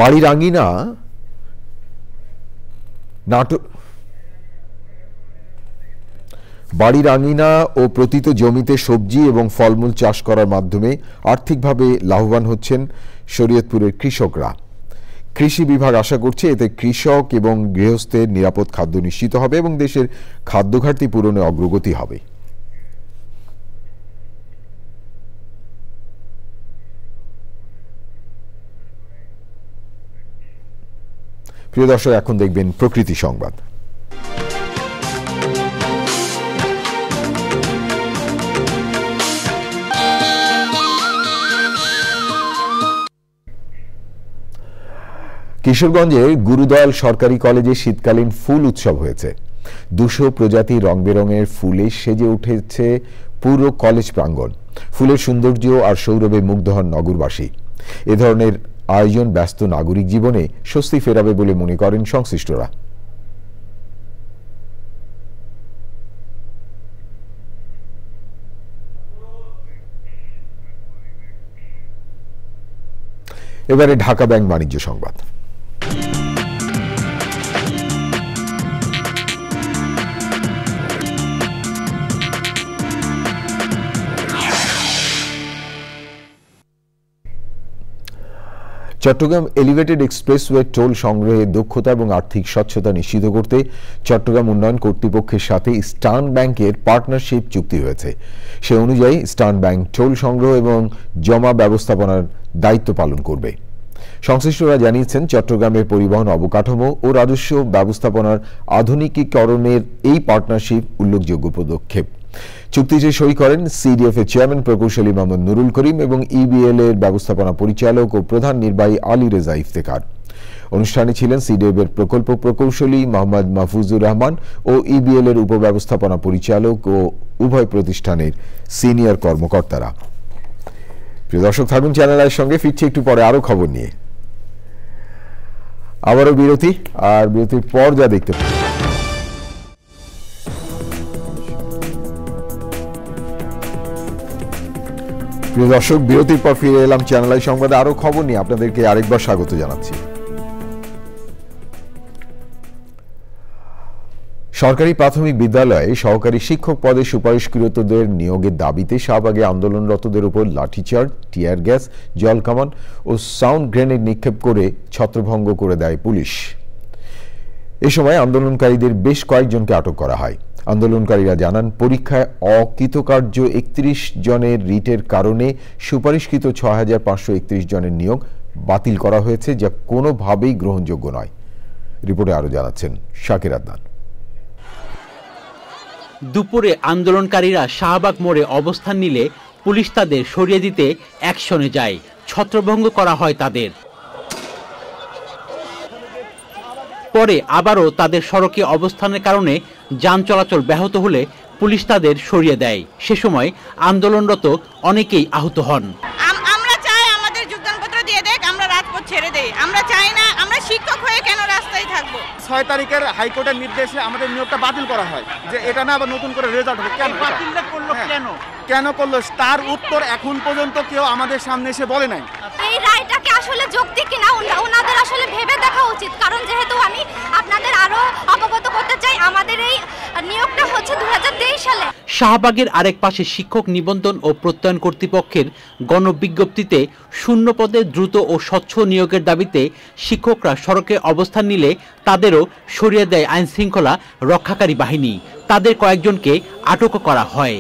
বাড়ির আঙিনা ও প্রতিত জমিতে সবজি এবং ফলমূল চাষ করার মাধ্যমে আর্থিকভাবে লাভবান হচ্ছেন শরীয়তপুরের কৃষকরা। কৃষি বিভাগ আশা করছে এতে কৃষক এবং গৃহস্থের নিরাপদ খাদ্য নিশ্চিত হবে এবং দেশের খাদ্য ঘাটতি পূরণে অগ্রগতি হবে। প্রিয় দর্শক, এখন দেখবেন প্রকৃতি সংবাদ। কিশোরগঞ্জের গুরুদয়াল সরকারি কলেজে শীতকালীন ফুল উৎসব হয়েছে। 200 প্রজাতির রং বেরঙের ফুলে সেজে উঠেছে পুরো কলেজ প্রাঙ্গণ। ফুলের সৌন্দর্য আর সৌরভে মুগ্ধ হন নগরবাসী। এ ধরনের আয়োজন ব্যস্ত নাগরিক জীবনে স্বস্তি ফেরাবে বলে মনে করেন সংশ্লিষ্টরা। এবারে ঢাকা ব্যাংক বাণিজ্য সংবাদ। চট্টগ্রাম এলিভেটেড এক্সপ্রেসওয়ে টোল সংগ্রহে দক্ষতা এবং আর্থিক স্বচ্ছতা নিশ্চিত করতে চট্টগ্রাম উন্নয়ন কর্তৃপক্ষের সাথে ইস্টার্ন ব্যাংকের পার্টনারশিপ চুক্তি হয়েছে। সে অনুযায়ী ইস্টার্ন ব্যাংক টোল সংগ্রহ এবং জমা ব্যবস্থাপনার দায়িত্ব পালন করবে। সংশ্লিষ্টরা জানিয়েছেন, চট্টগ্রামের পরিবহন অবকাঠামো ও রাজস্ব ব্যবস্থাপনার আধুনিকীকরণের এই পার্টনারশিপ উল্লেখযোগ্য পদক্ষেপ। চুক্তিতে সই করেন সিডিএফ এর চেয়ারম্যান প্রকৌশলী মোহাম্মদ নুরুল করিম এবং ইবিএল এর ব্যবস্থাপনা পরিচালক ও প্রধান নির্বাহী আলী রেজা ইফতেখার। অনুষ্ঠানে ছিলেন সিডিএফ এর প্রকল্প প্রকৌশলী মোহাম্মদ মাহফুজুর রহমান ও ইবিএল এর উপব্যবস্থাপনা পরিচালক ও উভয় প্রতিষ্ঠানের সিনিয়র কর্মকর্তারা। প্রিয় দর্শক, থাকুন চ্যানেল আইয়ের সঙ্গে। ফিরছি একটু পরে আরো খবর নিয়ে। আবারও বিরতি, আর বিরতির পর যা দেখতে পাই। প্রিয় দর্শক, বিরতির পর ফিরে এলাম চ্যানেল আই সংবাদে আরো খবর নিয়ে। আপনাদেরকে আরেকবার স্বাগত জানাচ্ছি। সরকারি প্রাথমিক বিদ্যালয়ে সহকারী শিক্ষক পদে সুপারিশকৃতদের নিয়োগের দাবিতে শাহবাগে আন্দোলনরতদের উপর লাঠিচার্জ, টিয়ার গ্যাস, জল কামান ও সাউন্ড গ্রেনেড নিক্ষেপ করে ছত্রভঙ্গ করে দেয় পুলিশ। এ সময় আন্দোলনকারীদের বেশ কয়েকজনকে আটক করা হয়। আন্দোলনকারীরা জানান, পরীক্ষায় অকৃতকার্য 31 জনের রিটের কারণে সুপারিশকৃত 6531 জনের নিয়োগ বাতিল করা হয়েছে, যা কোনোভাবেই গ্রহণযোগ্য নয়। রিপোর্টে আরো জানাচ্ছেন শাকির আদনান।
দুপুরে আন্দোলনকারীরা শাহবাগ মোড়ে অবস্থান নিলে পুলিশ তাদের সরিয়ে দিতে অ্যাকশনে যায়। ছত্রভঙ্গ করা হয় তাদের। পরে আবারও তাদের সড়কে অবস্থানের কারণে যান চলাচল ব্যাহত হলে পুলিশ তাদের সরিয়ে দেয়। সে সময় আন্দোলনরত অনেকেই আহত হন।
আমরা চাই আমাদের যোগদানপত্র দিয়ে দেখ, আমরা রাজপথ ছেড়ে দেই। আমরা চাই না আমরা শিক্ষক হয়ে কেন রাস্তায় থাকবো।
6 তারিখের হাইকোর্টের নির্দেশে আমাদের নিয়োগটা বাতিল করা হয়, যে এটা না আবার নতুন করে রেজাল্ট হবে। কেন বাতিল করলো? কেন করলো তার উত্তর এখন পর্যন্ত কেউ আমাদের সামনে এসে বলে নাই।
এই রায়টাকে আসলে যৌক্তিক কিনা ওনাদের আসলে ভেবে দেখা উচিত। কারণ যেহেতু আমি আপনাদের আরো অবগত করতে চাই, আমাদের এই নিয়োগটা হচ্ছে 2023 সালে।
শাহবাগের আরেক পাশে শিক্ষক নিবন্ধন ও প্রত্যয়ন কর্তৃপক্ষের গণবিজ্ঞপ্তিতে শূন্য পদে দ্রুত ও স্বচ্ছ নিয়োগের দাবিতে শিক্ষকরা সড়কে অবস্থান নিলে তাদেরও সরিয়ে দেয় আইন শৃঙ্খলা রক্ষাকারী বাহিনী। তাদের কয়েকজনকে আটক করা হয়।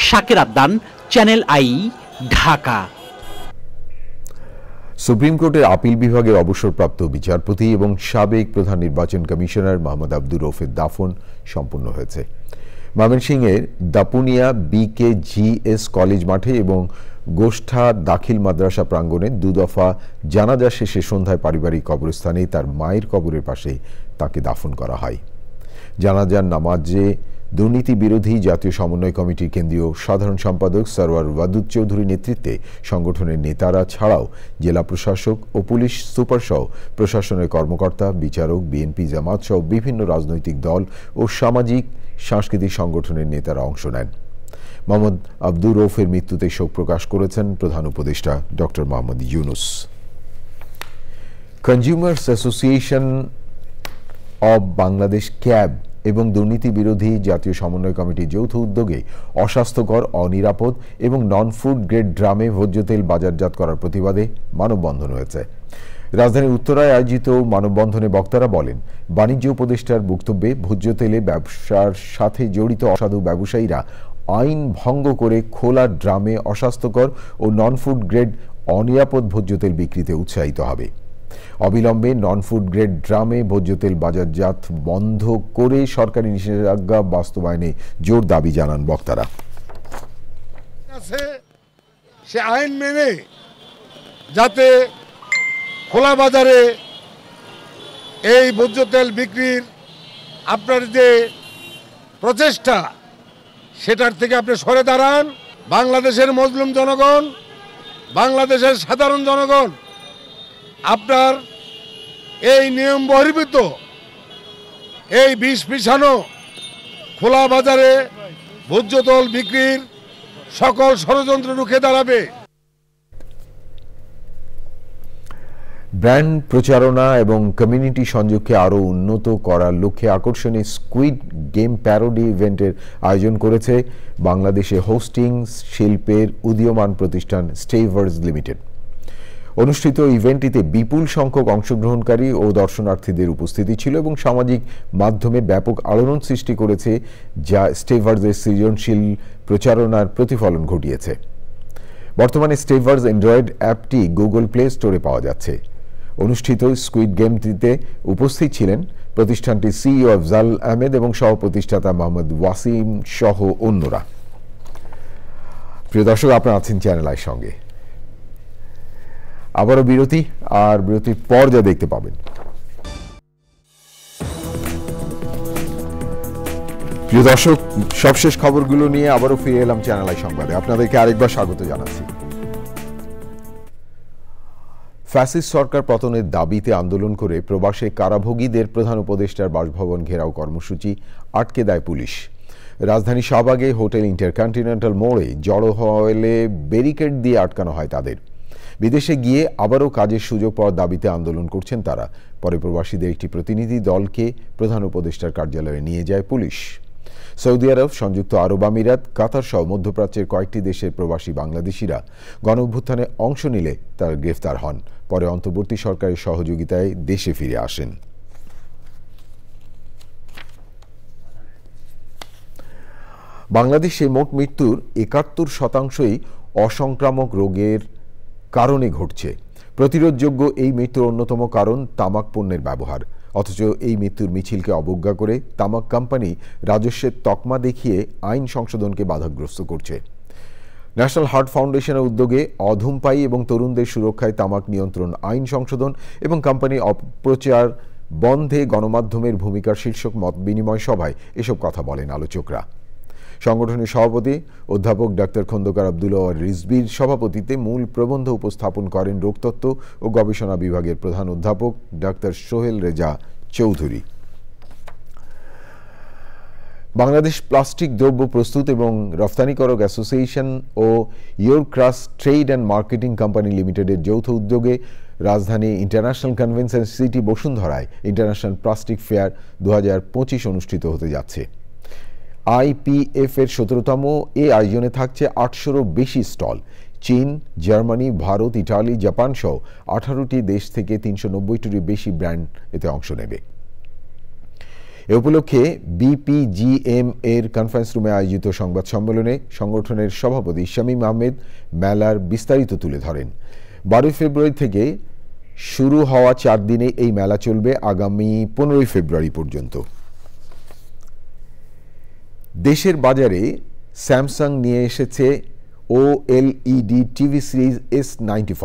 শাকের আবদান, চ্যানেল আই, ঢাকা।
সুপ্রিম কোর্টের আপিল বিভাগের অবসরপ্রাপ্ত বিচারপতি এবং সাবেক প্রধান নির্বাচন কমিশনার মোহাম্মদ আব্দুর রউফের দাফন সম্পন্ন হয়েছে। ময়মনসিংহের দাপুনিয়া BKGS কলেজ মাঠে এবং গোষ্ঠা দাখিল মাদ্রাসা প্রাঙ্গণে দুদফা জানাজা শেষে সন্ধ্যায় পারিবারিক কবরস্থানে তার মায়ের কবরের পাশে তাকে দাফন করা হয়। জানাজার নামাজে দুর্নীতি বিরোধী জাতীয় সমন্বয় কমিটির কেন্দ্রীয় সাধারণ সম্পাদক সরওয়ার ওয়াদুদ চৌধুরীর নেতৃত্বে সংগঠনের নেতারা ছাড়াও জেলা প্রশাসক ও পুলিশ সুপার সহ প্রশাসনের কর্মকর্তা, বিচারক, বিএনপি, জামাত সহ বিভিন্ন রাজনৈতিক দল ও সামাজিক সাংস্কৃতিক সংগঠনের নেতারা অংশ নেন। মোহাম্মদ আব্দুর রউফের মৃত্যুতে শোক প্রকাশ করেছেন প্রধান উপদেষ্টা doctor Mohammad Yunus. Consumers association of Bangladesh cab এবং দুর্নীতি বিরোধী জাতীয় সমন্বয় কমিটির যৌথ উদ্যোগে অস্বাস্থ্যকর, অনিরাপদ এবং নন ফুড গ্রেড ড্রামে ভোজ্য তেল বাজারজাত করার প্রতিবাদে মানববন্ধন হয়েছে। রাজধানীর উত্তরায় আয়োজিত মানববন্ধনে বক্তারা বলেন, বাণিজ্য উপদেষ্টার বক্তব্যে ভোজ্য তেলে ব্যবসার সাথে জড়িত অসাধু ব্যবসায়ীরা আইন ভঙ্গ করে খোলা ড্রামে অস্বাস্থ্যকর ও নন ফুড গ্রেড অনিরাপদ ভোজ্য তেল বিক্রিতে উৎসাহিত হবে। অবিলম্বে নন ফুড গ্রেড ড্রামে ভোজ্য তেল বাজারজাত বন্ধ করে সরকারি নিষেধাজ্ঞা বাস্তবায়নে জোর দাবি জানান বক্তারা।
সে আইন মেনে যাতে খোলা বাজারে এই ভোজ্য তেল বিক্রির আপনার যে প্রচেষ্টা সেটার থেকে আপনি সরে দাঁড়ান। বাংলাদেশের মজলুম জনগণ, বাংলাদেশের সাধারণ জনগণ আপনার এই নিয়ম বহির্ভূত এই বিষ মিশানো খোলা বাজারে ভোজ্য তেল বিক্রির সকল ষড়যন্ত্র রুখে দাঁড়াবে।
ব্র্যান্ড প্রচারণা এবং কমিউনিটি সংযোগকে আরও উন্নত করার লক্ষ্যে আকর্ষণীয় স্কুইড গেম প্যারোডি ইভেন্টের আয়োজন করেছে বাংলাদেশে হোস্টিং শিল্পের উদীয়মান প্রতিষ্ঠান স্টেভার্স লিমিটেড। অনুষ্ঠিত ইভেন্টটিতে বিপুল সংখ্যক অংশগ্রহণকারী ও দর্শনার্থীদের উপস্থিতি ছিল এবং সামাজিক মাধ্যমে ব্যাপক আলোড়ন সৃষ্টি করেছে, যা স্টেভার্সের সৃজনশীল প্রচারণার প্রতিফলন ঘটিয়েছে। বর্তমানে স্টেভার্স অ্যান্ড্রয়েড অ্যাপটি গুগল প্লে স্টোরে পাওয়া যাচ্ছে। অনুষ্ঠিত স্কুইড গেমটিতে উপস্থিত ছিলেন প্রতিষ্ঠানটির সিইও আফজাল আহমেদ এবং সহ প্রতিষ্ঠাতা মোহাম্মদ ওয়াসিম সহ অন্যরা। প্রিয় দর্শক, আপনারা আছেন চ্যানেল আইর সঙ্গে। আবারও বিরতি, আর বিরতির পর যা দেখতে পাবেন। প্রিয় দর্শক, সবশেষ খবরগুলো নিয়ে আবারও ফিরে এলাম চ্যানেল আই সংবাদে। আপনাদেরকে আরেকবার স্বাগত জানাচ্ছি। ফ্যাসিস্ট সরকার পতনের দাবিতে আন্দোলন করে প্রবাসে কারাভোগীদের প্রধান উপদেষ্টার বাসভবন ঘেরাও কর্মসূচি আটকে দেয় পুলিশ। রাজধানী শাহবাগে হোটেল ইন্টারকন্টিনেন্টাল মোড়ে জড়ো হলে ব্যারিকেড দিয়ে আটকানো হয় তাদের। বিদেশে গিয়ে আবারও কাজের সুযোগ পাওয়ার দাবিতে আন্দোলন করছেন তারা। পরে প্রবাসীদের একটি প্রতিনিধি দলকে প্রধান উপদেষ্টার কার্যালয়ে নিয়ে যায় পুলিশ। সৌদি আরব, সংযুক্ত আরব আমিরাত, কাতার সহ মধ্যপ্রাচ্যের কয়েকটি দেশের প্রবাসী বাংলাদেশিরা গণঅভ্যুত্থানে অংশ নিলে তারা গ্রেফতার হন। পরে অন্তর্বর্তী সরকারের সহযোগিতায় দেশে ফিরে আসেন। বাংলাদেশে মোট মৃত্যুর ৭১% অসংক্রামক রোগের কারণে ঘটছে। প্রতিরোধযোগ্য এই মৃত্যুর অন্যতম কারণ তামাক পণ্যের ব্যবহার। অথচ এই মৃত্যুর মিছিলকে অবজ্ঞা করে তামাক কোম্পানি রাজস্বের তকমা দেখিয়ে আইন সংশোধনকে বাধাগ্রস্ত করছে। ন্যাশনাল হার্ট ফাউন্ডেশনের উদ্যোগে অধূমপায়ী এবং তরুণদের সুরক্ষায় তামাক নিয়ন্ত্রণ আইন সংশোধন এবং কোম্পানি অপপ্রচার বন্ধে গণমাধ্যমের ভূমিকার শীর্ষক মত বিনিময় সভায় এসব কথা বলেন আলোচকরা। সংগঠনের সভাপতি অধ্যাপক ডাক্তার খন্দকার আব্দুল ওয়ার রিজভির সভাপতিত্বে মূল প্রবন্ধ উপস্থাপন করেন রোগতত্ত্ব ও গবেষণা বিভাগের প্রধান অধ্যাপক ডাক্তার সোহেল রেজা চৌধুরী। বাংলাদেশ প্লাস্টিক দ্রব্য প্রস্তুত এবং রফতানিকারক অ্যাসোসিয়েশন ও ইয়োরক্রাস ট্রেড অ্যান্ড মার্কেটিং কোম্পানি লিমিটেডের যৌথ উদ্যোগে রাজধানী ইন্টারন্যাশনাল কনভেনশন সিটি বসুন্ধরায় ইন্টারন্যাশনাল প্লাস্টিক ফেয়ার ২০২৫ অনুষ্ঠিত হতে যাচ্ছে। IPF এর 17তম এই আয়োজনে থাকছে 800-রও বেশি স্টল। চীন, জার্মানি, ভারত, ইটালি, জাপান সহ 18টি দেশ থেকে 390টিরও বেশি ব্র্যান্ড এতে অংশ নেবে। এ উপলক্ষে BPGM এর কনফারেন্স রুমে আয়োজিত সংবাদ সম্মেলনে সংগঠনের সভাপতি শামীম আহমেদ মেলার বিস্তারিত তুলে ধরেন। 12 ফেব্রুয়ারি থেকে শুরু হওয়া 4 দিনে এই মেলা চলবে আগামী 15 ফেব্রুয়ারি পর্যন্ত। দেশের বাজারে স্যামসাং নিয়ে এসেছে OLED টিভি সিরিজ S95।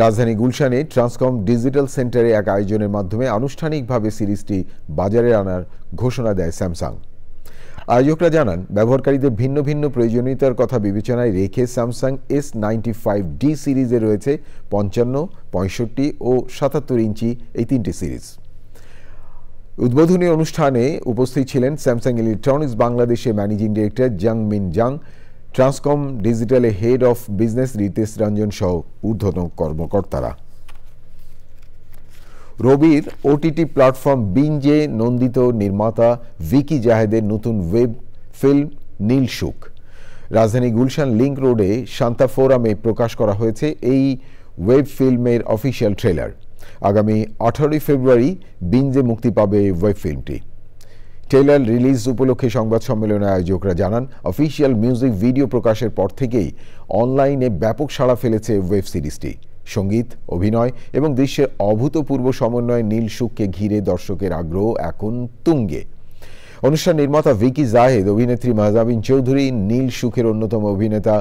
রাজধানী গুলশানে ট্রান্সকম ডিজিটাল সেন্টারে এক আয়োজনের মাধ্যমে আনুষ্ঠানিকভাবে সিরিজটি বাজারে আনার ঘোষণা দেয় স্যামসাং। আয়োজকরা জানান, ব্যবহারকারীদের ভিন্ন ভিন্ন প্রয়োজনীয়তার কথা বিবেচনায় রেখে স্যামসাং S95D সিরিজে রয়েছে 55, 65 ও 77 ইঞ্চি এই 3টি সিরিজ। উদ্বোধনী অনুষ্ঠানে উপস্থিত ছিলেন স্যামসাং ইলেকট্রনিক্স বাংলাদেশের managing director Jang Min Jang, Transcom ডিজিটালে head of business Ritesh Ranjan সহ ঊর্ধ্বতন কর্মকর্তারা। রবির OTT প্ল্যাটফর্ম বিঞ্জে নন্দিত নির্মাতা ভিকি জাহেদের নতুন ওয়েব ফিল্ম নীলসুখ রাজধানী গুলশান লিংক রোডে শান্তা ফোরামে প্রকাশ করা হয়েছে। এই ওয়েব ফিল্মের অফিসিয়াল ট্রেলার। আগামী 18 ফেব্রুয়ারি বিঞ্জে মুক্তি পাবে ওয়েব ফিল্মটি। ট্রেলার রিলিজ উপলক্ষে সংবাদ সম্মেলনে আয়োজকরা জানান, অফিসিয়াল মিউজিক ভিডিও প্রকাশের পর থেকেই অনলাইনে ব্যাপক সাড়া ফেলেছে ওয়েব সিরিজটি। সঙ্গীত, অভিনয় এবং দৃশ্যের অভূতপূর্ব সমন্বয়ে নীলসুখকে ঘিরে দর্শকের আগ্রহ এখন তুঙ্গে। অনুষ্ঠান নির্মাতা ভিকি জাহেদ, অভিনেত্রী মাহজাবিন চৌধুরী, নীলসুখের অন্যতম অভিনেতা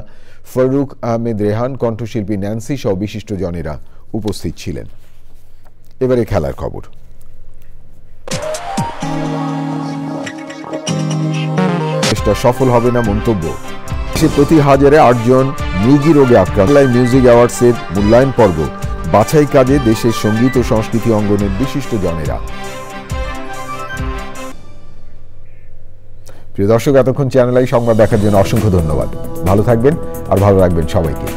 ফারুক আহমেদ রেহান, কণ্ঠশিল্পী ন্যান্সি সহ বিশিষ্টজনেরা উপস্থিত ছিলেন। এবারে খেলার খবর। চেষ্টা সফল হবে না মন্তব্য। প্রতি হাজারে 8 জন মৃগী রোগে আক্রান্ত। মিউজিক অ্যাওয়ার্ডসের মূল্যায়ন পর্ব, বাছাই কাজে দেশের সঙ্গীত ও সংস্কৃতি অঙ্গনের বিশিষ্টজনেরা। প্রিয় দর্শক, এতক্ষণ চ্যানেল আই সংবাদ দেখার জন্য অসংখ্য ধন্যবাদ। ভালো থাকবেন আর ভালো রাখবেন সবাইকে।